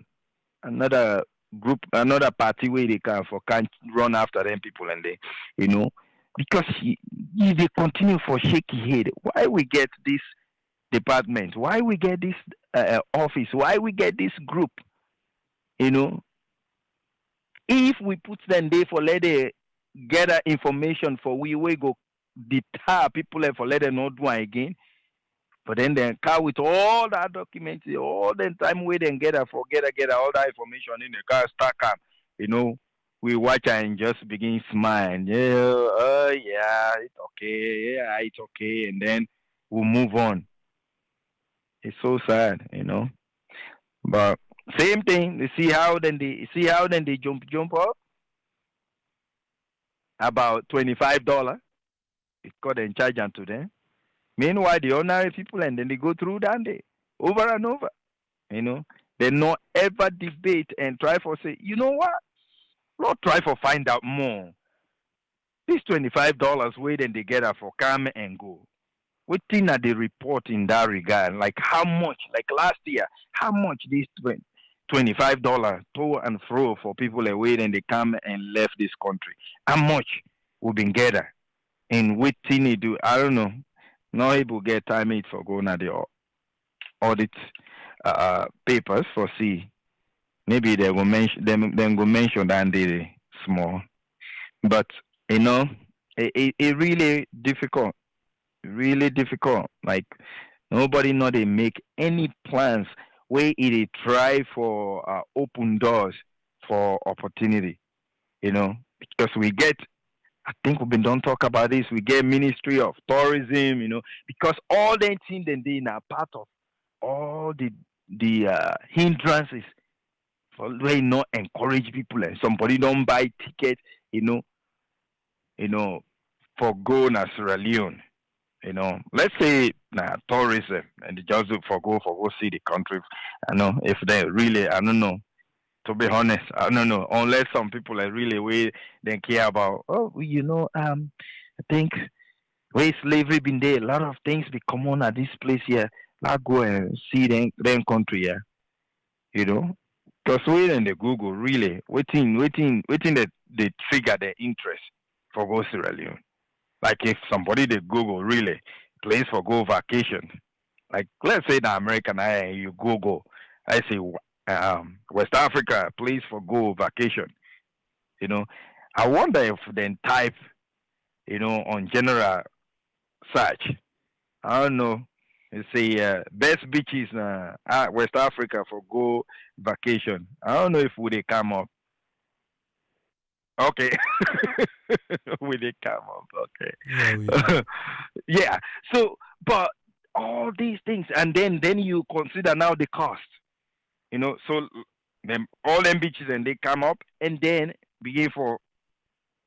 another group, another party where they can't run after them people and they, you know, because if they continue for shaky head, why we get this department? Why we get this office? Why we get this group? You know, if we put them there for let them gather information for we go deter people for let them not do it again. But then they car with all that documents, all the time we then get all that information in the car, stack up, you know. We watch and just begin smiling. Yeah, yeah, it's okay. Yeah, it's okay. And then we'll move on. It's so sad, you know. But same thing. You see how then they jump up about $25. It's called in charge unto them. Meanwhile, the ordinary people and then they go through that day over and over. You know, they not ever debate and try for say, you know what? Not try for find out more. This $25 wait and they get her for come and go. What thing are they report in that regard? Like how much? Like last year, how much this $25 to and fro for people that wait and they come and left this country? How much we been getting? And what thing they do? I don't know. Not able to get time it for going at the audit papers for see. Maybe they will mention them go mention that they small. But you know, it really difficult. Really difficult. Like nobody know they make any plans where it try for open doors for opportunity. You know, because we get I think we've been don't talk about this. We get Ministry of Tourism, you know, because all the things they are part of all the hindrances for they not encourage people and somebody don't buy ticket, you know, for going to Sierra Leone. You know, let's say tourism, and they just do for go see the country. I know if they really, I don't know. To be honest, I don't know. Unless some people are really way they care about. Oh, I think where slavery been there, a lot of things be common at this place here. Let's go and see them country here. You know, because we in the Google really waiting that they trigger their interest for go Sierra Leone. Like if somebody they Google really place for go vacation, like let's say the American you Google, I say West Africa place for go vacation. You know, I wonder if then type on general search. I don't know. You say best beaches West Africa for go vacation. I don't know if would they come up. Okay, will they come up? Yeah, we Okay. Yeah. So, but all these things, and then you consider now the cost. So them all them beaches and they come up, and then begin for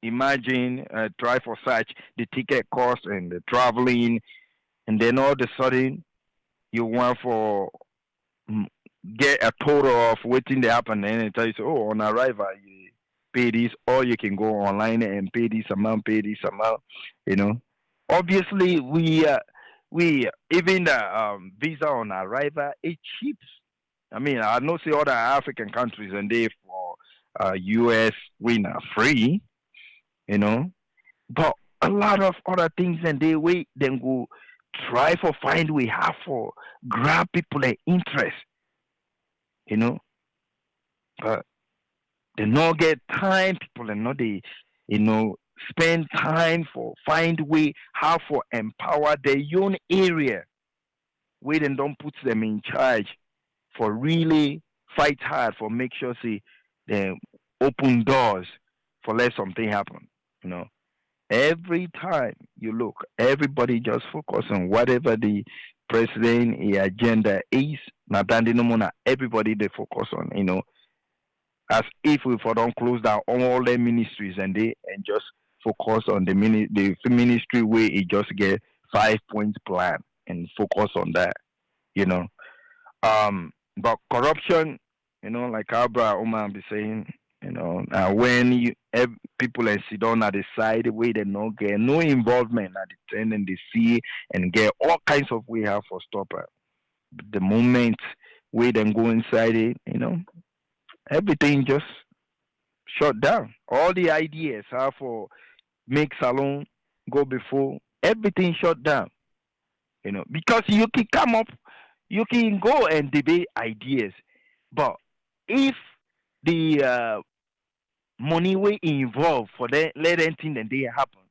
imagine try for search the ticket cost and the traveling, and then all of a sudden you want for mm, get a total of waiting to happen, and it tells you, oh, on arrival you pay this, or you can go online and pay this amount, pay this amount. You know, obviously we even the visa on arrival it cheap. I mean, I know see other African countries and they for US we not free, you know, but a lot of other things and they wait then go try for find we have for grab people their interest, you know, but they not get time people and not they spend time for find way how for empower their own area where they don't put them in charge for really fight hard for make sure see they open doors for let something happen. You know, every time you look, everybody just focus on whatever the president agenda is. Now, everybody they focus on. As if we for don't close down all the ministries and they and just focus on the ministry where it just get 5 point plan and focus on that. You know, but corruption, like Abra Oman be saying, when people and sit down at the side where they no get no involvement at the end and they see and get all kinds of way how for stop it. The moment we then go inside it, everything just shut down. All the ideas how for make salon go before everything shut down. Because you can come up, you can go and debate ideas, but if the money we involved for that let anything that they happen,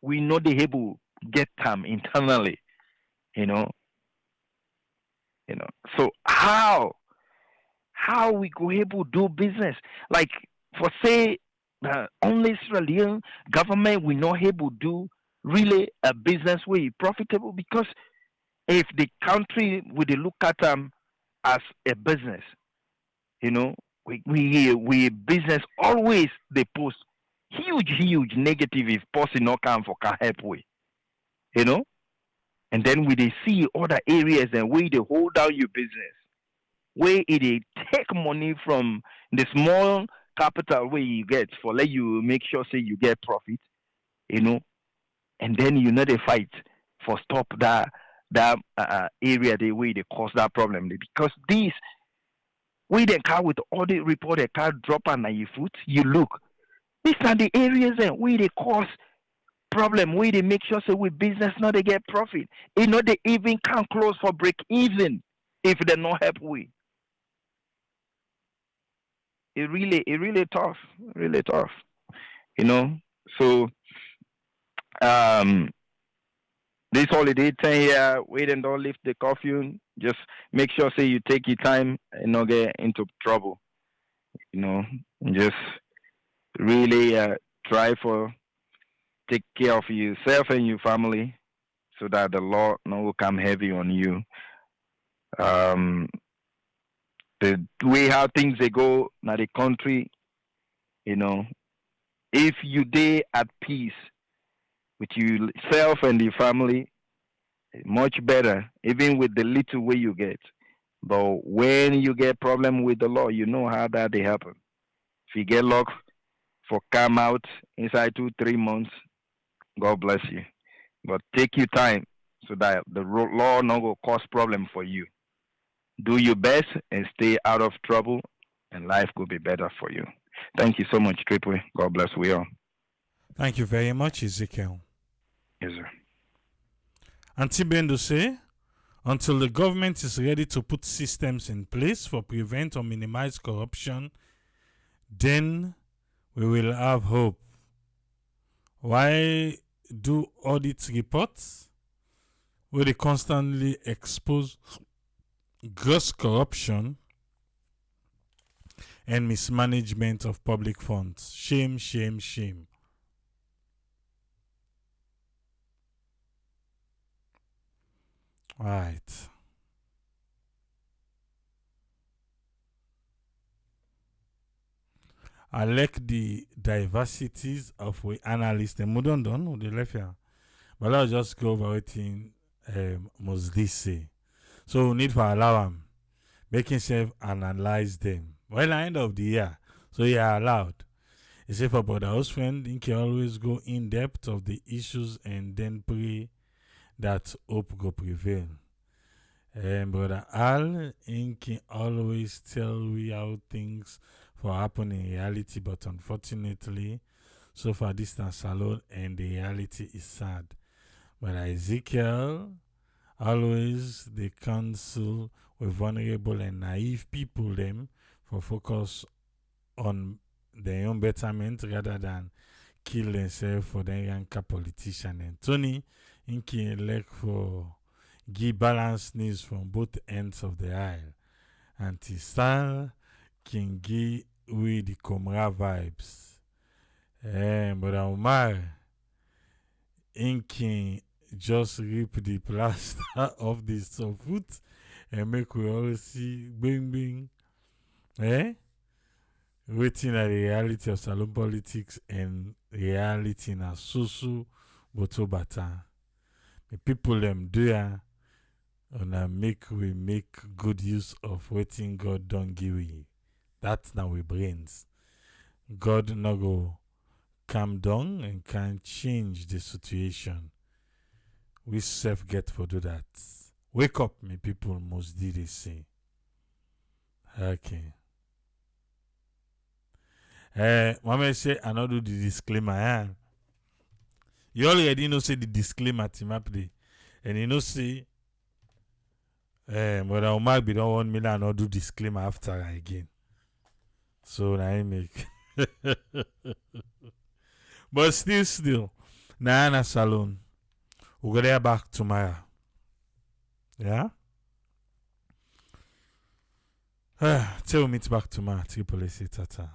we know they able get them internally. You know, So how we go able do business like for say only Australian government we not able do really a business way profitable because if the country would look at them as a business, you know, we business always they post huge negative if policy not come for can help way, you know, and then we they see other areas and where they hold down your business, where it they take money from the small capital where you get for let you make sure say you get profit, you know, and then you know they fight for stop that area the way they cause that problem because these we then car with all the report a car drop on your foot you look these are the areas and where they cause problem where they make sure so with business now they get profit they even can't close for break even if they're not help we it really tough you know so um this holiday 10 year, wait and don't lift the curfew. Just make sure say you take your time and not get into trouble. You know, just really try for take care of yourself and your family so that the law no will come heavy on you. Um, the way how things they go now the country, you know, if you day at peace with yourself and your family, much better, even with the little way you get. But when you get problem with the law, you know how that they happen. If you get locked for come out inside 2 3 months, God bless you. But take your time so that the law not go cause problem for you. Do your best and stay out of trouble, and life will be better for you. Thank you so much, Triple. God bless we all. Thank you very much, Ezekiel. Yes, sir. Antibendo say, until the government is ready to put systems in place for prevent or minimize corruption, then we will have hope. Why do audit reports where they constantly expose gross corruption and mismanagement of public funds? Shame, shame, shame. Right. I like the diversities of we analysts and we don't done with the left here. But I'll just go over what Mosdi say. So we need to allow him, make himself analyze them. Well, at the end of the year, so you are allowed. He say for brother house friend, he can always go in depth of the issues and then pray that hope go prevail. Brother Al, he can always tell we how things for happen in reality, but unfortunately, so far distance alone and the reality is sad. But Ezekiel, always they counsel with vulnerable and naive people them for focus on their own betterment rather than kill themselves for their yanka politician. And Tony, he can elect for give balanced news from both ends of the aisle. And Tisal can give with the Comra vibes. But Omar, he can just rip the plaster off the foot and make we all see bing bing. Waiting at the reality of salon politics and reality na susu boto bata. The people them do ya and we make good use of waiting God don't give we. That's now we brains. God no go calm down and can change the situation. We self get for do that. Wake up, me people must do they say. Okay. Mama say I not do the disclaimer. You already know say the disclaimer team up there. And you know say but Omar be don't want me to not do disclaimer after again. So now I make but still na salon. We'll go there back tomorrow. Yeah? Till we meet back tomorrow. Triple A, tata.